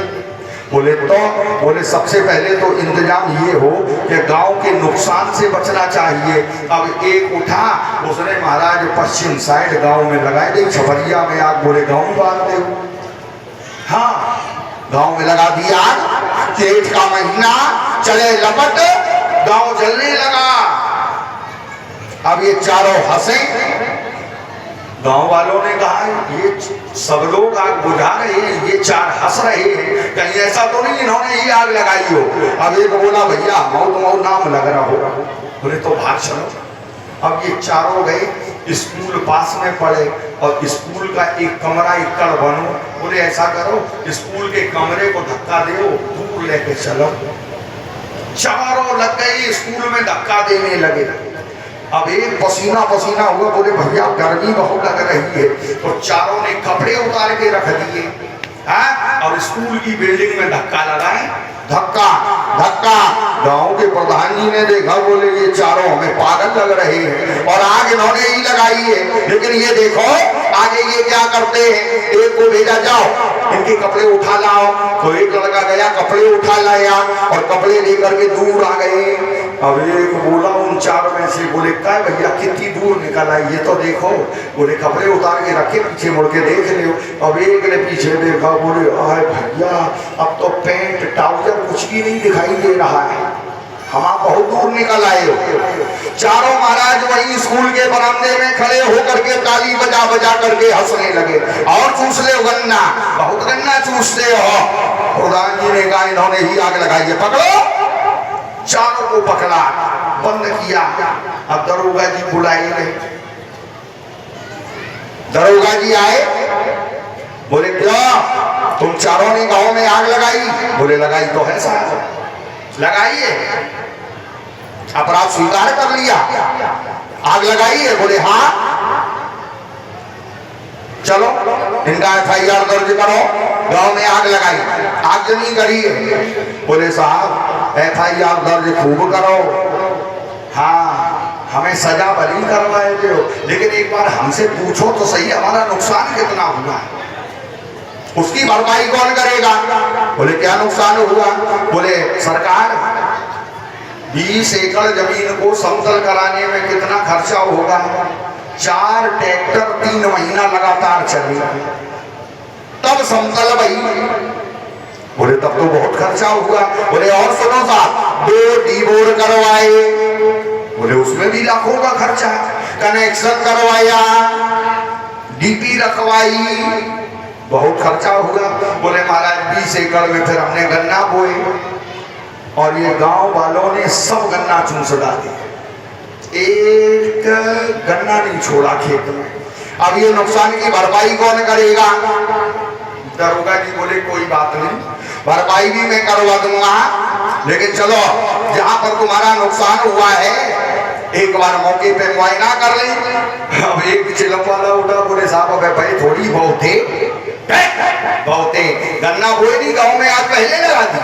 बोले तो बोले सबसे पहले तो इंतजाम ये हो कि गांव के नुकसान से बचना चाहिए। अब एक उठा, उसने महाराज पश्चिम साइड गांव में लगाए दी, छपरिया में आग। बोले गांव बांध दे। हाँ, गांव में लगा दिया। जेठ का महीना चले लपट, गांव जलने लगा। अब ये चारों हंसे। गांव वालों ने कहा ये सब लोग आग बुझा रहे हैं, ये 4 हंस रहे हैं, कहीं ऐसा तो नहीं इन्होंने ये आग लगाई हो। अब एक बोला भैया मौत नाम लग रहा हो। बोले तो भाग चलो। अब ये चारों गए, स्कूल पास में पड़े और स्कूल का एक कमरा एकड़ बनो। बोले ऐसा करो, स्कूल के कमरे को धक्का दो, दूर लेके चलो। चारों लग गए, स्कूल में धक्का देने लगे। अब एक पसीना पसीना हुआ। बोले भैया गर्मी बहुत लग रही है, तो चारों ने कपड़े उतार के रख दिए और स्कूल की बिल्डिंग में धक्का लगाए। धक्का धक्का, गांव के प्रधान जी ने देखा, बोले ये चारों हमें पागल लग रहे हैं और आग इन्होंने ही लगाई है, लेकिन ये देखो आगे ये क्या करते हैं, एक को भेजा जाओ इनके कपड़े उठा लाओ, तो एक लड़का गया कपड़े उठा लाया और कपड़े लेकर के दूर आ गए। अब एक बोला उन चार में से, बोले क्या भैया कितनी दूर निकल आई, ये तो देखो। बोले कपड़े उतार के रखे, पीछे मुड़ के देख रहे हो। अब एक ने पीछे देखा, बोले अरे भैया अब तो पैंट ट्राउजर कुछ भी नहीं दिखाई दे रहा है, हम आप बहुत दूर निकल आए हो। चारों महाराज वही स्कूल के बरामदे में खड़े होकर के ताली बजा बजा करके हंसने लगे। और चूस ले गन्ना, बहुत गन्ना चूसते हो। प्रधान जी ने कहा इन्होंने ही आग लगाई है, पकड़ो। चारों को पकड़ा, बंद किया। अब दरोगा जी बुलाए गए, दरोगा जी आए, बोले क्या तुम चारों ने गांव में आग लगाई? बोले लगाई तो है साहब, लगाइए। अपराध स्वीकार कर लिया, आग लगाई है? बोले हाँ। चलो इनका FIR दर्ज करो, गांव में आग लगाई, आगजनी करी है। बोले साहब FIR दर्ज खूब करो, हाँ हमें सजा भली करवाए हो, लेकिन एक बार हमसे पूछो तो सही हमारा नुकसान कितना हुआ, उसकी भरपाई कौन करेगा? बोले क्या नुकसान हुआ? बोले सरकार 20 एकड़ जमीन को समतल कराने में कितना खर्चा होगा? 4 ट्रैक्टर 3 महीना लगातार चले तब समतल भाई। बोले तब तो बहुत खर्चा हुआ। बोले और सुनो साहब 2 डीबोर करवाए, बोले उसमें भी लाखों का खर्चा, कनेक्शन करवाया, DP रखवाई, बहुत खर्चा हुआ। बोले महाराज 20 एकड़ में फिर हमने गन्ना बोए और ये गांव वालों ने सब गन्ना चूस डाले, एक गन्ना नहीं छोड़ा खेत में। अब ये नुकसान की भरपाई कौन करेगा? दरोगा जी बोले कोई बात नहीं, भरपाई भी मैं करवा दूंगा, लेकिन चलो जहां पर तुम्हारा नुकसान हुआ है एक बार मौके पे मुआयना कर ले। अब एक चिलम वाला उठा, बोले साहब अब भाई थोड़ी बहुते गन्ना बोए नहीं, गाँव में आज पहले लगा दी।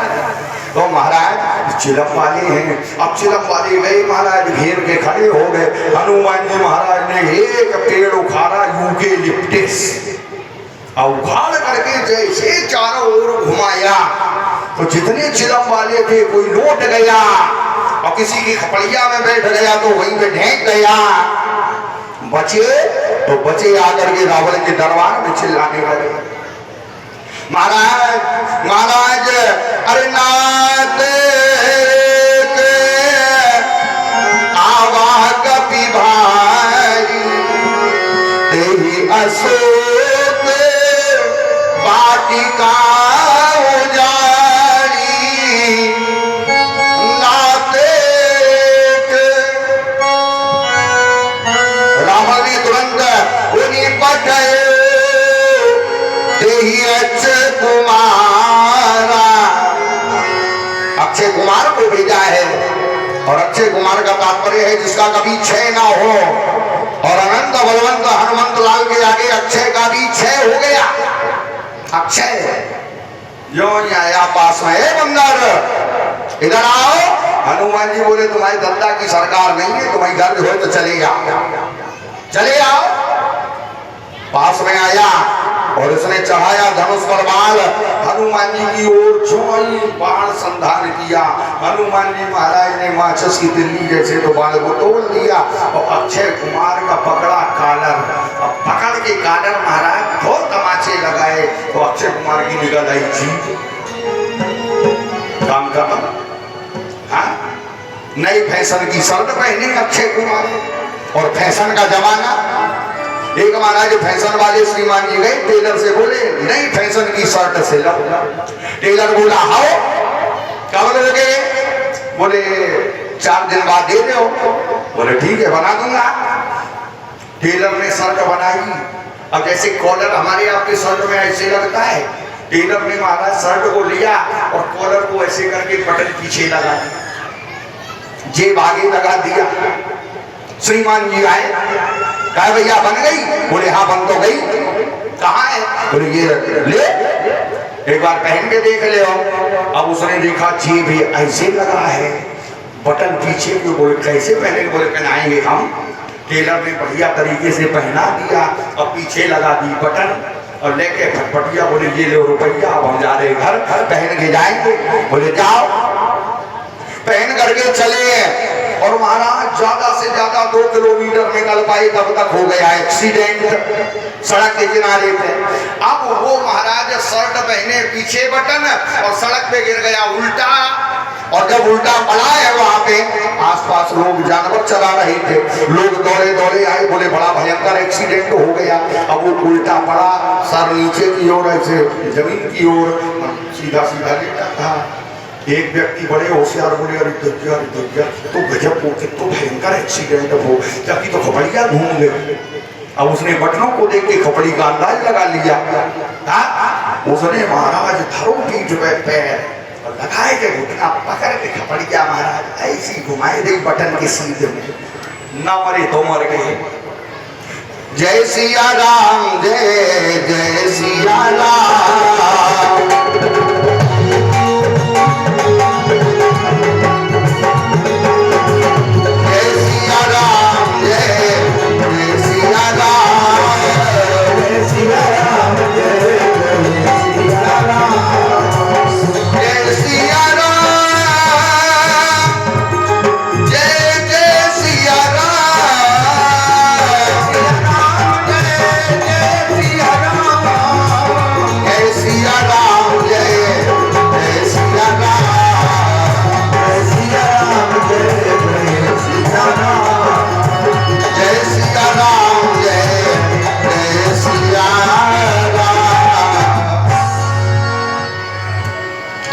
तो महाराज चिलम वाले हैं, अब चिलम वाले गए महाराज घेर के खड़े हो गए। हनुमान जी महाराज ने एक पेड़ उखाड़ा यूकेलिप्टस, और उखाड़ करके जैसे चारों ओर घुमाया तो जितने चिलम वाले थे कोई लौट गया और किसी की खपड़िया में बैठ गया तो वहीं पे ढेंक गया। बचे तो बचे आकर के रावण के दरबार में चिल्लाने लगे, महाराज महाराज अरे नाथ आवा कपि भाई तेरी अशोक वाटिका उजाड़ी, नाते रावण ने तुरंत उन्हीं पठाए अक्षय कुमारा, अक्षय कुमार को भेजा है। और अक्षय कुमार का तात्पर्य है जिसका कभी क्षय ना हो, और अनंत बलवंत हनुमंत लाल के आगे अक्षय का भी क्षय हो गया। अक्षय जो आया पास में है, बंदर इधर आओ। हनुमान जी बोले तुम्हारी दत्ता की सरकार नहीं है, तुम्हारी गर्ज हो तो चले आओ, चले आओ। पास में आया और उसने चढ़ाया धनुष पर बाण, हनुमान जी की ओर छोई बाण संधान किया। हनुमान जी महाराज ने माचिस की तिल्ली जैसे तो बाण को तोड़ दिया और अक्षय कुमार का पकड़ा कालर, और पकड़ के कालर महाराज बहुत तमाचे लगाए तो अक्षय कुमार की निगाह आई जी काम का हाँ नई फैशन की शर्ट पहने अक्षय कुमार, और फैशन का जमाना। एक महाराज फैशन वाले श्रीमान जी गए टेलर से, बोले नई फैशन की शर्ट से लो। टेलर बोला आओ कब लोगे? बोले 4 दिन बाद दे दो। बोले ठीक है बना दूंगा। टेलर ने शर्ट बनाई, अब जैसे कॉलर हमारे आपके शर्ट में ऐसे लगता है, टेलर ने महाराज शर्ट को लिया और कॉलर को ऐसे करके बटन पीछे लगा, जेब आगे लगा दिया। श्रीमान जी आए, कहा भैया बन गई? बोले हाँ बन तो गई। कहाँ है? बोले ये ले एक बार पहन के देख ले। अब उसने देखा जेब भी ऐसे लगा है, बटन पीछे क्यों? बोले कैसे पहने? बोले पहनाएंगे हम। टेलर ने बढ़िया तरीके से पहना दिया और पीछे लगा दी बटन और लेके फटफटिया बोले ये लो रुपया, अब हम जा रहे घर, पहन के जाएंगे। बोले जाओ, पहन करके चले और महाराज ज्यादा से ज्यादा 2 किलोमीटर निकल पाए तब तक हो गया एक्सीडेंट सड़क के किनारे पे। अब वो महाराज शर्ट पहने पीछे बटन और सड़क पे गिर गया उल्टा, और जब उल्टा पड़ा है वहां पे आसपास लोग जानवर चला रहे थे, लोग दौड़े दौड़े आए, बोले बड़ा भयंकर एक्सीडेंट हो गया। अब वो उल्टा पड़ा, सर नीचे की ओर ऐसे जमीन की ओर सीधा सीधा लेटा था। एक व्यक्ति बड़े होशियार बोले अरे तो गजब हो, तो भयंकर एक्सीडेंट हो, जबकि तो खपड़िया घूम गए। अब उसने बटनों को देख के खपड़ी का अंदाज लगा लिया। उसने महाराज धरो पीठ पे पैर और लगाए के घुटना पकड़ के खपड़िया महाराज ऐसी घुमाए दे बटन के सीधे में, न मरे तो मर गए। जय सिया राम, जय जय सिया राम।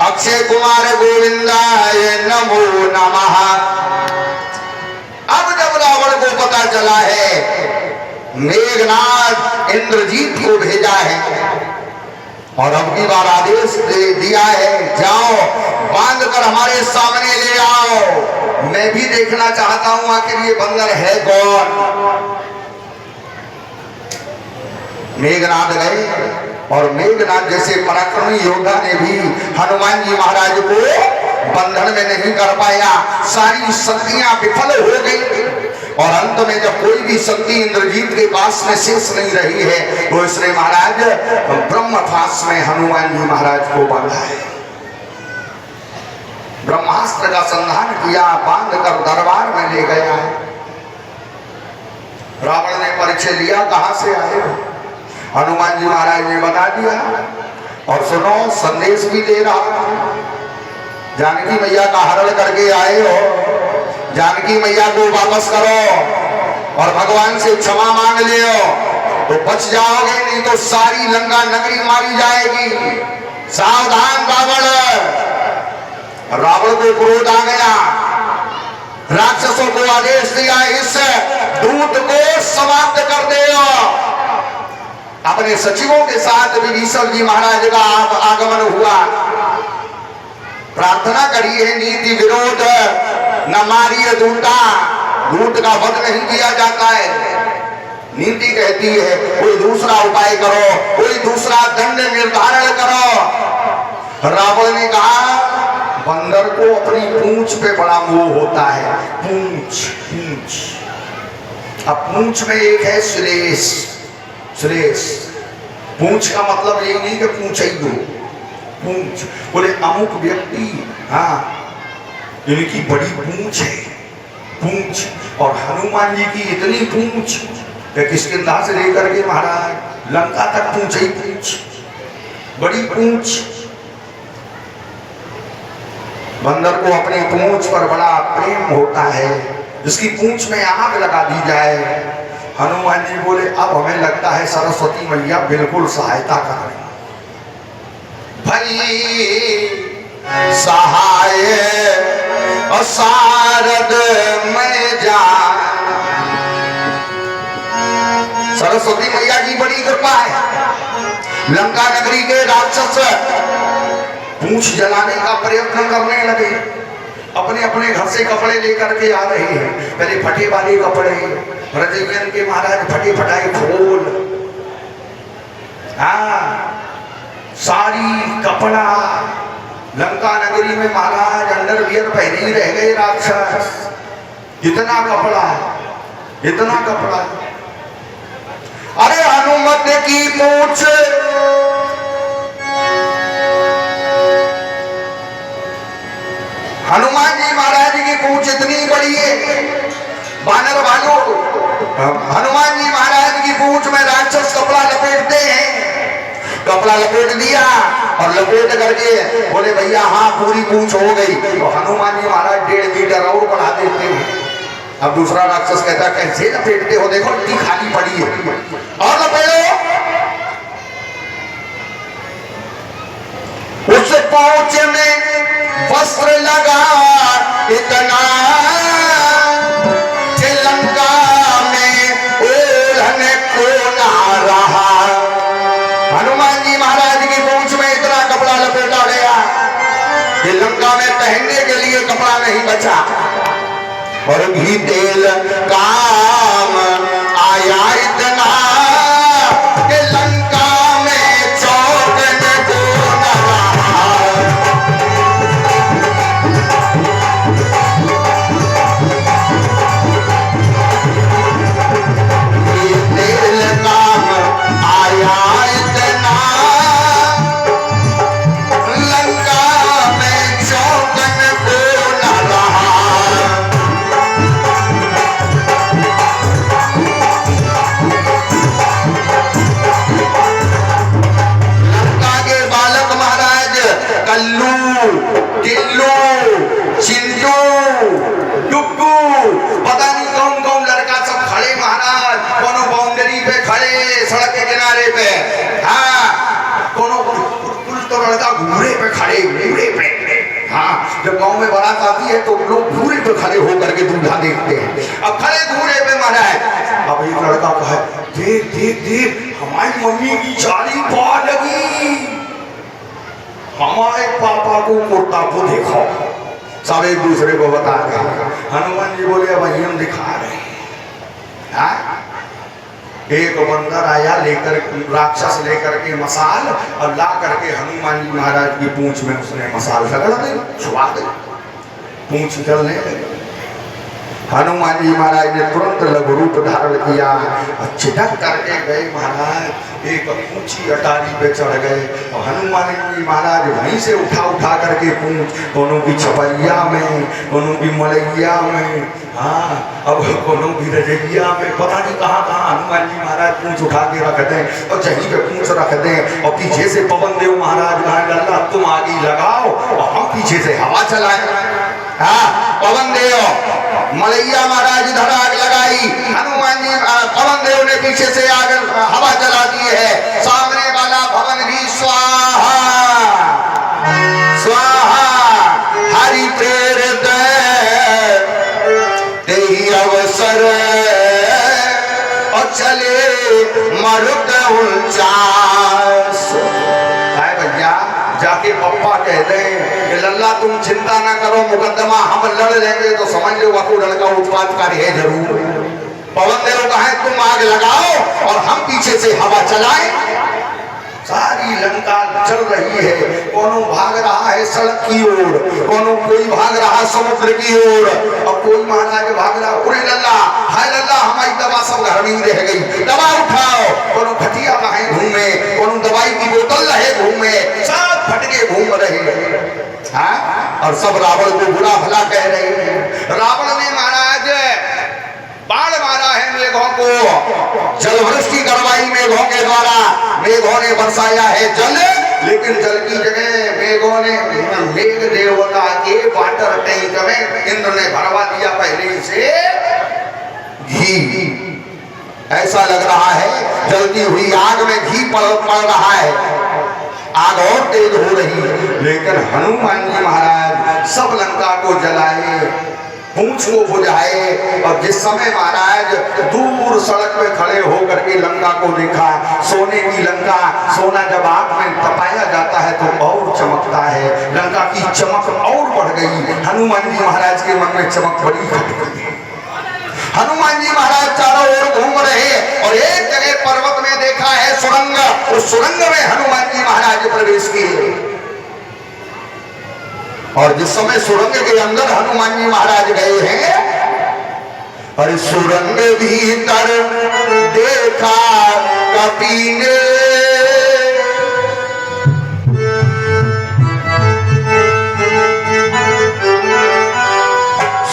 अक्षय कुमार गोविंदाय नमो नमः। अब जब रावण को पता चला है मेघनाद इंद्रजीत को भेजा है और अब की बार आदेश दे दिया है जाओ बांध कर हमारे सामने ले आओ, मैं भी देखना चाहता हूं आखिर ये बंदर है कौन। मेघनाद गए और मेघनाद जैसे पराक्रमी योद्धा ने भी हनुमान जी महाराज को बंधन में नहीं कर पाया, सारी शक्तियां विफल हो गई और अंत में जब कोई भी शक्ति इंद्रजीत के पास में शेष नहीं रही है तो इसने महाराज ब्रह्मपाश में हनुमान जी महाराज को बांधा है, ब्रह्मास्त्र का संधान किया, बांध कर दरबार में ले गया है। रावण ने परिचय लिया कहां से आए हो, हनुमान जी महाराज ने बता दिया और सुनो संदेश भी दे रहा, जानकी मैया का हरण करके आए हो, जानकी मैया को वापस करो और भगवान से क्षमा मांग लियो तो बच जाओगे, नहीं तो सारी लंका नगरी मारी जाएगी। सावधान रावण। रावण को क्रोध आ गया, राक्षसों को आदेश दिया इस दूत को समाप्त कर दो। अपने सचिवों के साथ विभीषण जी महाराज का आगमन हुआ, प्रार्थना करी है नीति विरोध न मारिए दूता, दूत का वध नहीं किया जाता है। नीति कहती है कोई दूसरा उपाय करो, कोई दूसरा दंड निर्धारण करो। रावण ने कहा बंदर को अपनी पूंछ पे बड़ा मोह होता है, पूंछ पूंछ। अब पूंछ में एक है सुरेश, सुरेश पूंछ का मतलब ये नहीं कि पूंछ ही हो, पूंछ बोले अमुक व्यक्ति हाँ इनकी बड़ी पूंछ है, पूंछ। और हनुमान जी की इतनी पूंछ कि किष्किंधा से लेकर के महाराज लंका तक पूंछ ही पूंछ, बड़ी पूंछ। बंदर को अपनी पूंछ पर बड़ा प्रेम होता है, जिसकी पूंछ में आग लगा दी जाए। हनुमान जी बोले अब हमें लगता है सरस्वती मैया बिल्कुल सहायता कर रही, भई सहाय सारद में जा। सरस्वती मैया की बड़ी कृपा है। लंका नगरी के राक्षस पूंछ जलाने का प्रयत्न करने लगे, अपने अपने घर से कपड़े लेकर के आ रहे हैं, पहले फटे वाले कपड़े रजवियन के महाराज फटे फटाए खोल, साड़ी कपड़ा। लंका नगरी में महाराज अंडरवियर पहने ही रह गए राक्षस, इतना कपड़ा। इतना कपड़ा। अरे हनुमत की पूछ हनुमान जी महाराज की पूछ इतनी बड़ी है, बानर भालू हनुमान जी महाराज की पूछ में राक्षस कपड़ा लपेटते हैं। कपड़ा लपेट दिया और लपेट करके बोले भैया हाँ पूरी पूछ हो गई। तो हनुमान जी महाराज 1.5 मीटर और बढ़ा देते हैं। अब दूसरा राक्षस कहता कैसे लपेटते हो, देखो इतनी खाली पड़ी है और लपेटो। उस पूछ में वस्त्र लगा इतना कि लंका में ओढ़न को ना रहा। हनुमान जी महाराज की पूंछ में इतना कपड़ा लपेटा गया कि लंका में पहनने के लिए कपड़ा नहीं बचा। और भी तेल काम आया इतना कि लंका में चौकन को न रहा। भी तेल काम आया इतना लंका में चौकन को न रहा। कल्लू टिल्लू चिंटू डुग्गू पता नहीं कौन कौन लड़का सब खड़े महाराज, कोनो बाउंड्री पे खड़े सड़क के किनारे पे, हाँ कोनो कुछ तो लड़का घूरे पे खड़े, घूरे पे। हाँ जब गांव में बारात आती है तो लोग घूरे पे खड़े होकर के दूल्हा देखते हैं। अब खड़े घूरे पे महाराज, अब एक लड़का कहा देख देख देख हमारी मम्मी की चाली पा लगी, हमारे पापा को कुर्ता को देखो। सब एक दूसरे को बता रहे। हनुमान जी बोले अब हम दिखा रहे हैं। एक बंदर आया लेकर, राक्षस लेकर के मसाल और ला करके हनुमान जी महाराज की पूंछ में उसने मसाल रगड़ दी, छुपा दी, पूंछ जलने लगी। हनुमान जी महाराज ने तुरंत लघु रूप धारण किया और चिटक करके गए महाराज, एक ऊंची अटारी पे चढ़ गए और हनुमान जी महाराज वहीं से उठा करके पूंछ, कोनो की छपैया में, कोनो की मलैया में, हाँ अब कोनो की रजैया में, पता नहीं कहाँ कहाँ हनुमान जी महाराज पूंछ उठा के रख दें और जहीं पे पूंछ रख दें और पीछे से पवन देव महाराज कहा अल्लाह तुम आगे लगाओ और हम पीछे से हवा चलाए। हाँ पवन देव मलैया महाराज इधर आग लगाई, हनुमान जी पवन देव ने पीछे से आग हवा चला दी है। सामने वाला भवन भी स्वाहा स्वाहा हरि प्रेरित तेहि अवसर और चले मरुत उचास। भैया जाके पप्पा कह दें कि लल्ला तुम चिंता ना करो, मुकदमा हम लड़ लेंगे, तो समझ लो वह लड़का उत्पादकारी है जरूर। पवन देव कहे तुम आग लगाओ और हम पीछे से हवा चलाएं। सारी लंका चल रही है, कोनो भाग रहा है सड़क की ओर, कोनो कोई भाग रहा समुद्र की ओर और कोई महाराज भाग रहा उरे लल्ला हाय लल्ला हमारी दवा सब घर में ही रह गई, दवा उठाओ। कोनो खटिया रहे घूमे, कोनो दवाई की बोतल रहे घूमे, सब फटके घूम रहे। हाँ और सब रावण को बुरा भला कह रहे हैं। रावण ने महाराज बाण मारा है मेघों को, जलवृष्टि करवाई मेघों के द्वारा, मेघों ने बरसाया है जल, लेकिन जल की जगह मेघों ने मेघ देवता के वाटर टैंक में इंद्र ने भरवा दिया पहले से घी। ऐसा लग रहा है जलती हुई आग में घी पड़ रहा है, आग और तेज हो रही है। लेकिन हनुमान जी महाराज सब लंका को जलाए, पूंछ को बुझाए और जिस समय महाराज दूर सड़क पे खड़े होकर के लंका को देखा, सोने की लंका, सोना जब आग में तपाया जाता है तो और चमकता है, लंका की चमक और बढ़ गई। हनुमान जी महाराज के मन में चमक बड़ी घट गई। हनुमान जी महाराज चारों ओर घूम रहे और एक जगह पर्वत में देखा है सुरंग, उस सुरंग में हनुमान जी महाराज प्रवेश किए और जिस समय सुरंग के अंदर हनुमान जी महाराज गए हैं और सुरंग भीतर देखा कपी ने,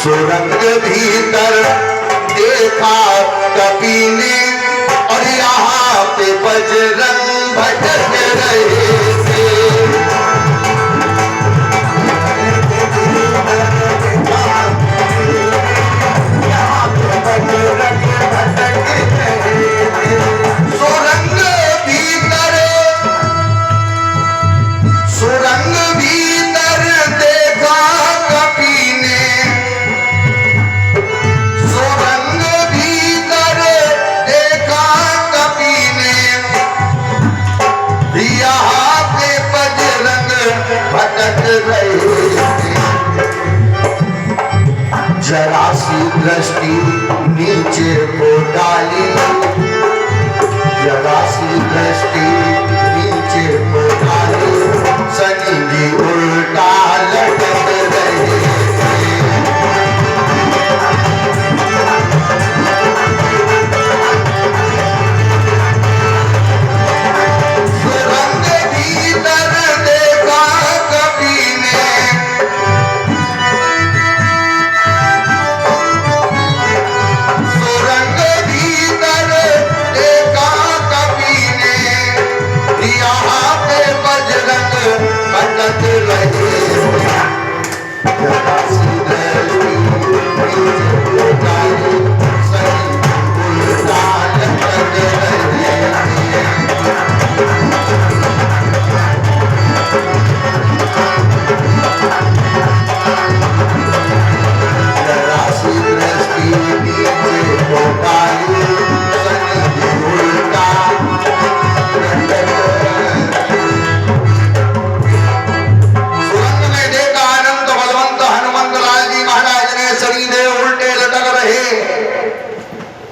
सुरंग भीतर देखा कपी ने, और यहाँ पे बजरंग भटक रहे थे। यहाँ पे बजरंग भटक रहे थे। सुरंग भीतर, सुरंग भीतर देखा कपी ने, सुरंग भीतर देखा कपी ने, यहाँ पे बजरंग भटक रहे थे। जरा सी दृष्टि नीचे को डाली, जरा सी दृष्टि नीचे को डाली, सनी जी उल्टा लटक रहे थे। सुरंग भीतर देखा कपी ने, सुरंग भीतर देखा कपी ने, यहाँ पे बजरंग भटक रहे थे। जरा सी दृष्टि नीचे को डाली, सही उल्टा लटक रहे थे। जरा सी दृष्टि नीचे को डाली, सही उल्टा लटक रहे। सुरंग में देखा अनंत बलवंत हनुमंत लाल जी महाराज ने शनिदेव उल्टे लटक रहे।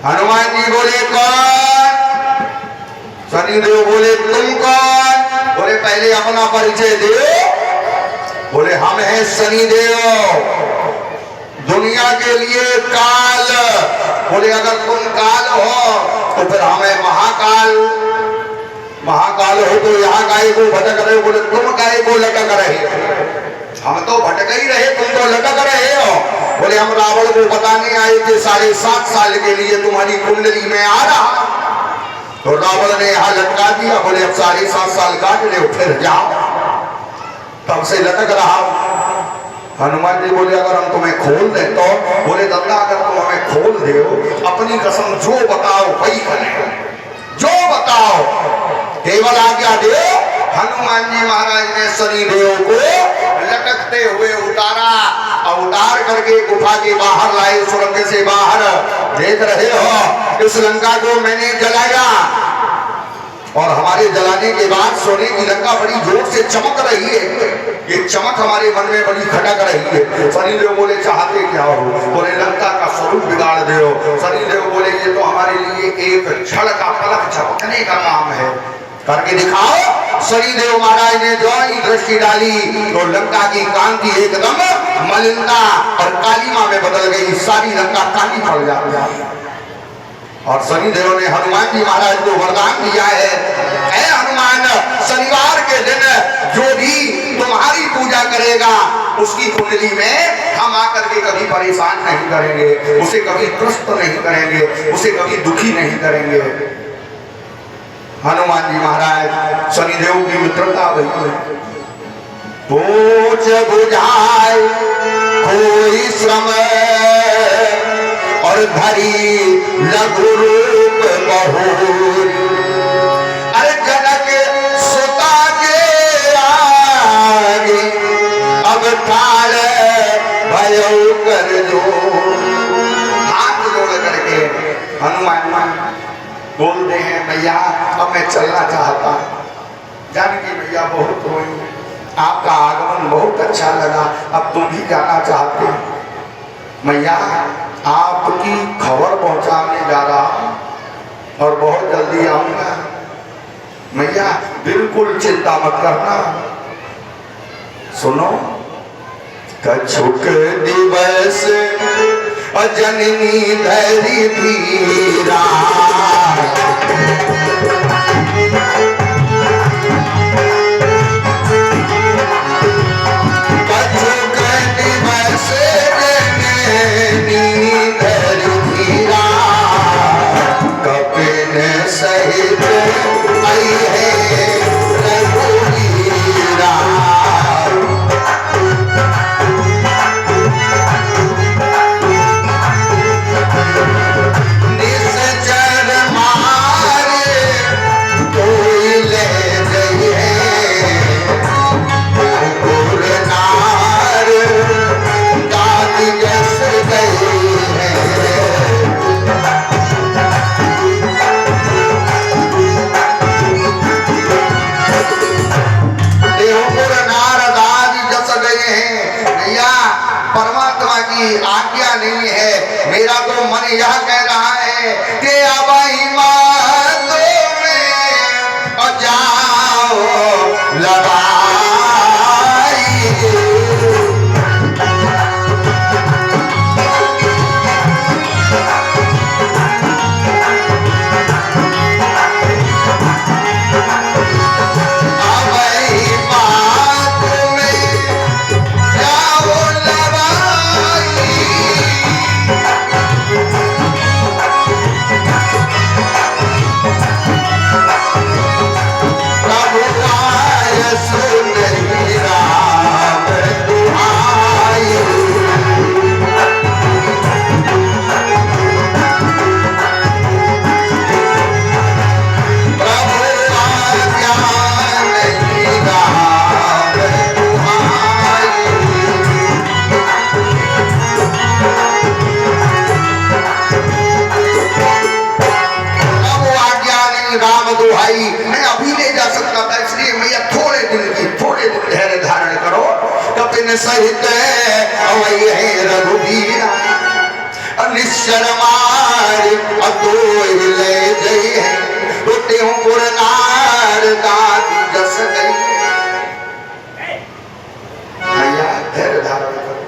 हनुमान जी बोले कौन? शनिदेव बोले तुम कौन? बोले पहले अपना परिचय दो। बोले हम हैं शनिदेव, दुनिया के लिए काल। बोले अगर तुम काल हो तो फिर हमें महाकाल, महाकाल हो तो यहाँ गाय को भटक रहे हो। बोले तुम गाय को लटक रहे हो, हम तो भटक ही रहे, तुम तो लटक रहे हो। बोले हम रावण को बताने आए थे 7.5 साल के लिए तुम्हारी कुंडली में आ रहा, तो रावण ने यहाँ लटका दिया। बोले अब 7.5 साल काट ले फिर जाओ, तब से लटक रहा। हनुमान जी बोले अगर हम तुम्हें खोल दे तो? बोले दादा अगर तुम हमें खोल दो, अपनी कसम जो बताओ वही करें, जो बताओ केवल आज्ञा दो। हनुमान जी महाराज ने शनिदेव को लटकते हुए उतारा और उतार करके गुफा के बाहर लाए। सुरंग से बाहर देख रहे हो इस लंका को मैंने जलाया, और हमारे जलाने के बाद सोने की लंका बड़ी जोर से चमक रही है। ये चमक हमारे मन में बड़ी खटक रही है। शनिदेव बोले चाहते क्या हो? बोले लंका का स्वरूप बिगाड़ दो। शनिदेव बोले ये तो हमारे लिए एक क्षण का पलक झपकने का काम है, करके दिखाओ। शनिदेव महाराज ने जो ही दृष्टि डाली तो लंका की कांति एकदम मलिनता और कालीमा में बदल गई, सारी लंका काली पड़ जाती। और शनिदेव ने हनुमान जी महाराज को वरदान दिया है, ऐ हनुमान शनिवार के दिन जो भी तुम्हारी पूजा करेगा उसकी कुंडली में हम आकर के कभी परेशान नहीं करेंगे, उसे कभी त्रस्त नहीं करेंगे, उसे कभी दुखी नहीं करेंगे। हनुमान जी महाराज शनिदेव की मित्रता वही है। पूछ बुझाए कोई श्रम और धरी लघु रूप बहुरी, अरे जनक सुता के आगे अब ठाड़ भयो कर दो। हाथ जोड़ करके हनुमान बोलते हैं भैया अब मैं चलना चाहता। जानकी भैया बहुत रोई, आपका आगमन बहुत अच्छा लगा, अब तुम भी जाना चाहते हो। मैया आपकी खबर पहुंचाने जा रहा और बहुत जल्दी आऊंगा। मैया बिल्कुल चिंता मत करना। सुनो कछुक दिवस जननी धरी धीरा सहित आई है रघुवीरा निश्चर मारे कोई ले गई है नार दादी जस गई है परमात्मा की आज्ञा नहीं है। मेरा तो मन यह कह रहा है कि अब हिमालय में जाओ लड़ाई दुहाई मैं अभी ले जा सकता था, इसलिए मैया थोड़े दिन धैर्य धारण करो। कपिन सहित वही है रघुवीरा निश्चर मार ले गई है टूटे हूँ पुरनार दादी जस गई। मैया धैर्य धारण करो।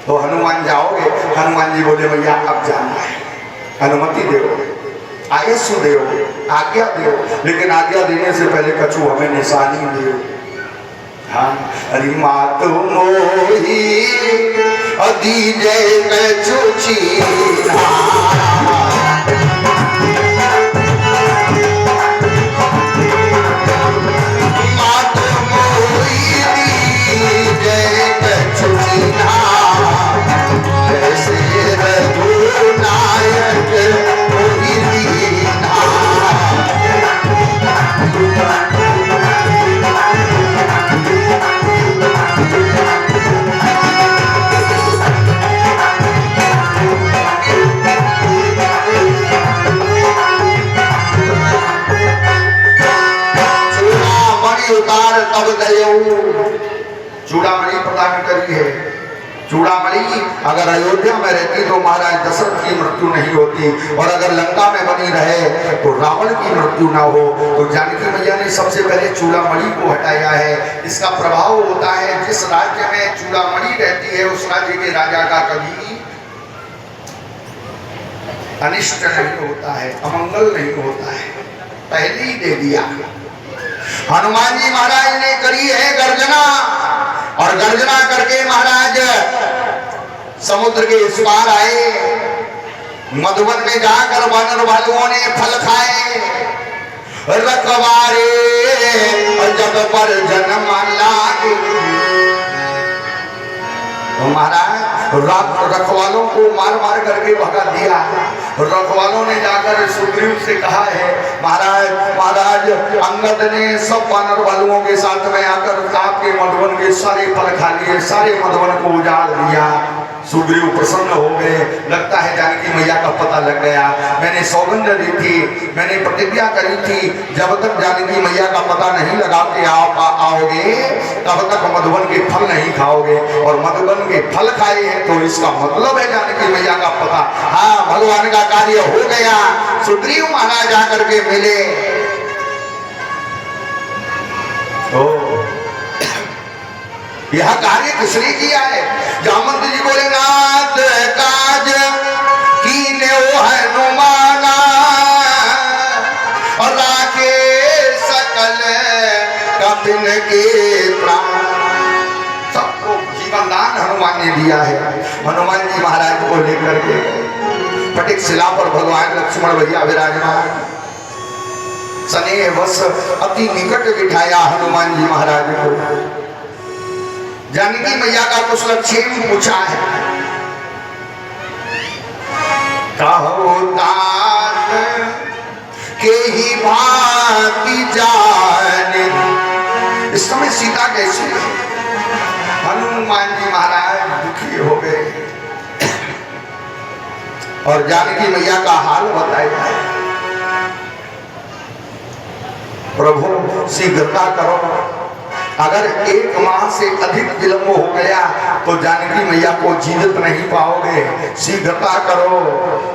तो हनुमान जाओगे? हनुमान जी बोले मैया अब जाना है, अनुमति दो, आयसु देव, आज्ञा दो, लेकिन आज्ञा देने से पहले कछु हमें निशानी दो। हाँ अरे मातु मोही दीजे कछु चीना मातु मोही दीजे कछु चीना जैसे रघुनायक तब चूड़ामणि प्रदान करी है। चूड़ामणि अगर अयोध्या में रहती तो महाराज दशरथ की मृत्यु नहीं होती, और अगर लंका में बनी रहे तो रावण की मृत्यु ना हो। तो जानकी मैया ने सबसे पहले चूड़ामणि को हटाया है। इसका प्रभाव होता है जिस राज्य में चूड़ामणि रहती है उस राज्य के राजा का कभी अनिष्ट नहीं होता है, अमंगल नहीं होता है। पहले ही दे दिया। हनुमान जी महाराज ने करी है गर्जना, और गर्जना करके महाराज समुद्र के इस पार आए। मधुबन में जाकर वानर भालुओं ने फल खाए। रखवारे जग पर जन्म लागे। तो महाराज रखवालों को मार मार करके भगा दिया। रखवालों ने जाकर सुग्रीव से कहा है महाराज अंगद ने सब वानर भालुओं के साथ में आकर आपके मधुबन के सारे फल खा लिए, सारे मधुबन को उजाड़ दिया। सुग्रीव प्रसन्न हो गए। लगता है जानकी मैया का पता लग गया। मैंने सौगंध दी थी, मैंने प्रतिज्ञा करी थी, जब तक जानकी मैया का पता नहीं लगा के आप आओगे तब तक मधुबन के फल नहीं खाओगे। और मधुबन के फल खाए हैं तो इसका मतलब है जानकी मैया का पता। हाँ, भगवान का कार्य हो गया। सुग्रीव महाराज आकर के मिले। यह कार्य किसने किया है? जामवंत जी बोले नाथ काज हनुमान ने दिया है। हनुमान जी महाराज को लेकर के फटिक शिला पर भगवान लक्ष्मण भैया विराजमान, स्नेह बस अति निकट बिठाया हनुमान जी महाराज को। जानकी मैया का कुशलक्षेम पूछा है। कहो तात के ही भांति जाने। इस समय सीता कैसी है? हनुमान जी महाराज दुखी हो गए और जानकी मैया का हाल बताया है। प्रभु शीघ्रता करो, अगर 1 माह से अधिक विलंब हो गया तो जानकी मैया को जीवित नहीं पाओगे, शीघ्रता करो।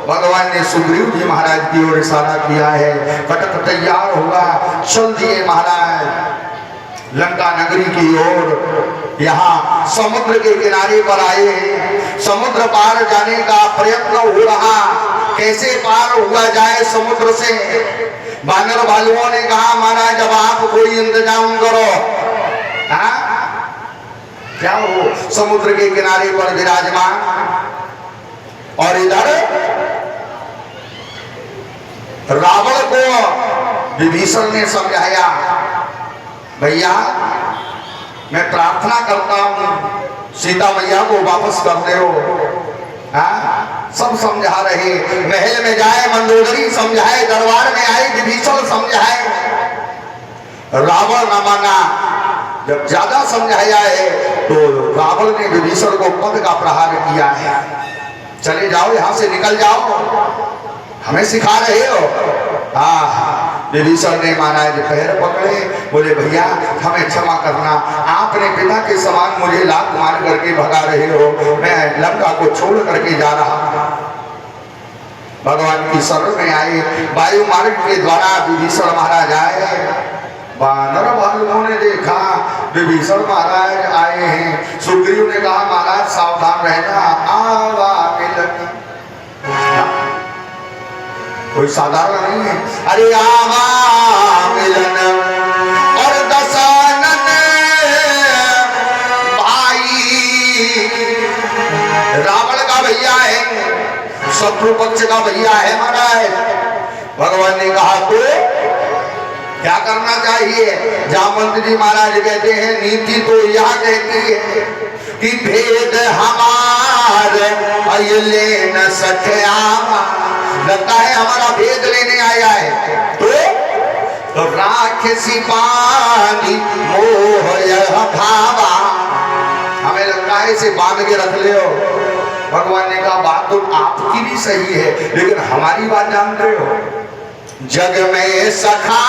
भगवान ने सुग्रीव जी महाराज की ओर इशारा किया है। कटक तैयार होगा, चल दिए महाराज लंका नगरी की ओर। यहाँ समुद्र के किनारे पर आए हैं, समुद्र पार जाने का प्रयत्न हो रहा, कैसे पार हुआ जाए समुद्र से। बानर भालुओं ने कहा महाराज अब आप कोई इंतजाम करो। हाँ? क्या हो? समुद्र के किनारे पर विराजमान और इधर रावण को विभीषण ने समझाया, भैया मैं प्रार्थना करता हूं सीता मैया को वापस कर दे हो। हाँ? सब समझा रहे, महल में जाए मंदोदरी समझाए, दरबार में आए विभीषण समझाए, रावण न माना। जब ज्यादा समझाया है तो रावण ने विभीषण को पद का प्रहार किया है। चले जाओ यहां से, निकल जाओ, हमें सिखा रहे हो। विभीषण ने महाराज पैर पकड़े, बोले भैया हमें क्षमा करना, आपने पिता के समान मुझे लात मार करके भगा रहे हो, मैं लंका को छोड़ करके जा रहा हूं। भगवान की शरण में आए, वायु मार्ग के द्वारा विभीषण महाराज आए। बानर भालुओं ने देखा विभीषण महाराज आए हैं। सुग्रीव ने कहा महाराज सावधान रहना, आवा मिलन। कोई साधारण नहीं है। अरे आवा मिलन और दशानन भाई, रावण का भैया है, शत्रु पक्ष का भैया है महाराज। भगवान ने कहा तो क्या करना चाहिए? जामवंत जी महाराज कहते हैं नीति तो यह कहती है कि भेद हमार ले न सख्या। लगता है हमारा भेद लेने आया है तो राक्षसी पानी मोह यह भावा। हमें लगता है इसे बांध के रख ले हो। भगवान ने कहा बात तो आपकी भी सही है, लेकिन हमारी बात जानते हो? जग में सखा,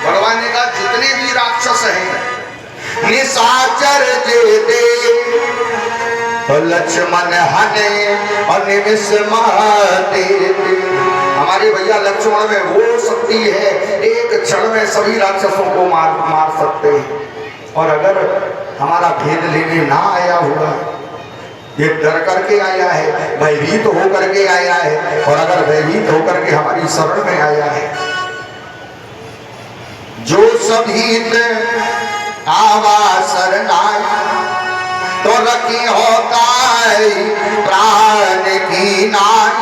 भगवान ने कहा जितने भी राक्षस हैं निशाचर जेते तो लक्ष्मण हने और निमिष महते। हमारे भैया लक्ष्मण में वो शक्ति है, एक क्षण में सभी राक्षसों को मार सकते हैं। और अगर हमारा भेद लेने ना आया होगा, ये डर करके आया है, भयभीत होकर के आया है, और अगर भयभीत होकर के हमारी शरण में आया है, जो सभी आवा शरणाई तो रखी होता प्राण की नाई।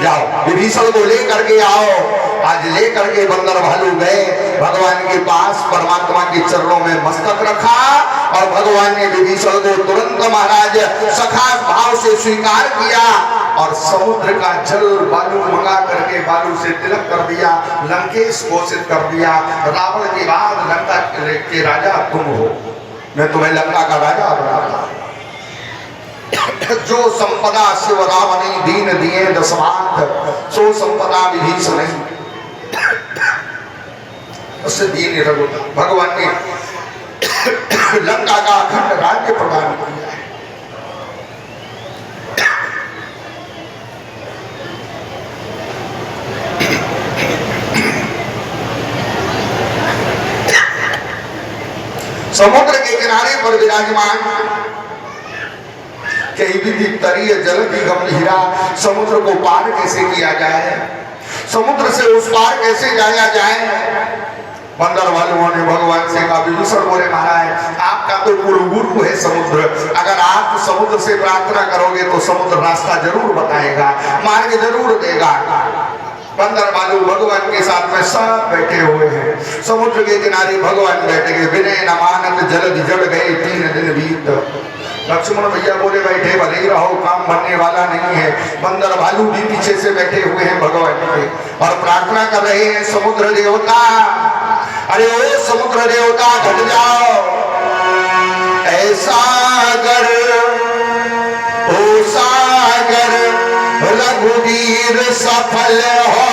जाओ विभीषण को लेकर के आओ। आज लेकर के बंदर भालू गए भगवान के पास, परमात्मा के चरणों में मस्तक रखा और भगवान ने विभीषण को तुरंत महाराज सखा भाव से स्वीकार किया और समुद्र का जल बालू मंगा करके बालू से तिलक कर दिया, लंकेश घोषित कर दिया। रावण के बाद लंका के राजा तुम हो, मैं तुम्हें लंका का राजा बनाता। जो संपदा शिव रावण दीन दिए दशवांत, सो संपदा विभीषण नहीं उससे दीन रघुता। भगवान ने लंका का अखंड राज्य प्रदान किया है। समुद्र के किनारे पर विराजमान कहीं भी तरीय जल की गंभीरा, समुद्र को पार कैसे किया जाए, समुद्र से उस पार कैसे जाया जाए, बंदर वालों ने भगवान से कहा, विभीषण बोले महाराज आपका तो कुल गुरु है समुद्र, अगर आप समुद्र से प्रार्थना करोगे तो समुद्र रास्ता जरूर बताएगा, मार्ग जरूर देगा। बंदर बालू भगवान के साथ में सब बैठे हुए हैं, समुद्र के किनारे भगवान बैठे गए, विनय न मानत जलद जड़ गए 3 दिन बीत। लक्ष्मण भैया बोले बैठे भले ही रहो, काम बनने वाला नहीं है। बंदर भालू भी पीछे से बैठे हुए हैं भगवान के और प्रार्थना कर रहे हैं, समुद्र देवता, अरे ओ समुद्र देवता घट जाओ, ऐसा अगर ओ सागर रघुवीर सफल हो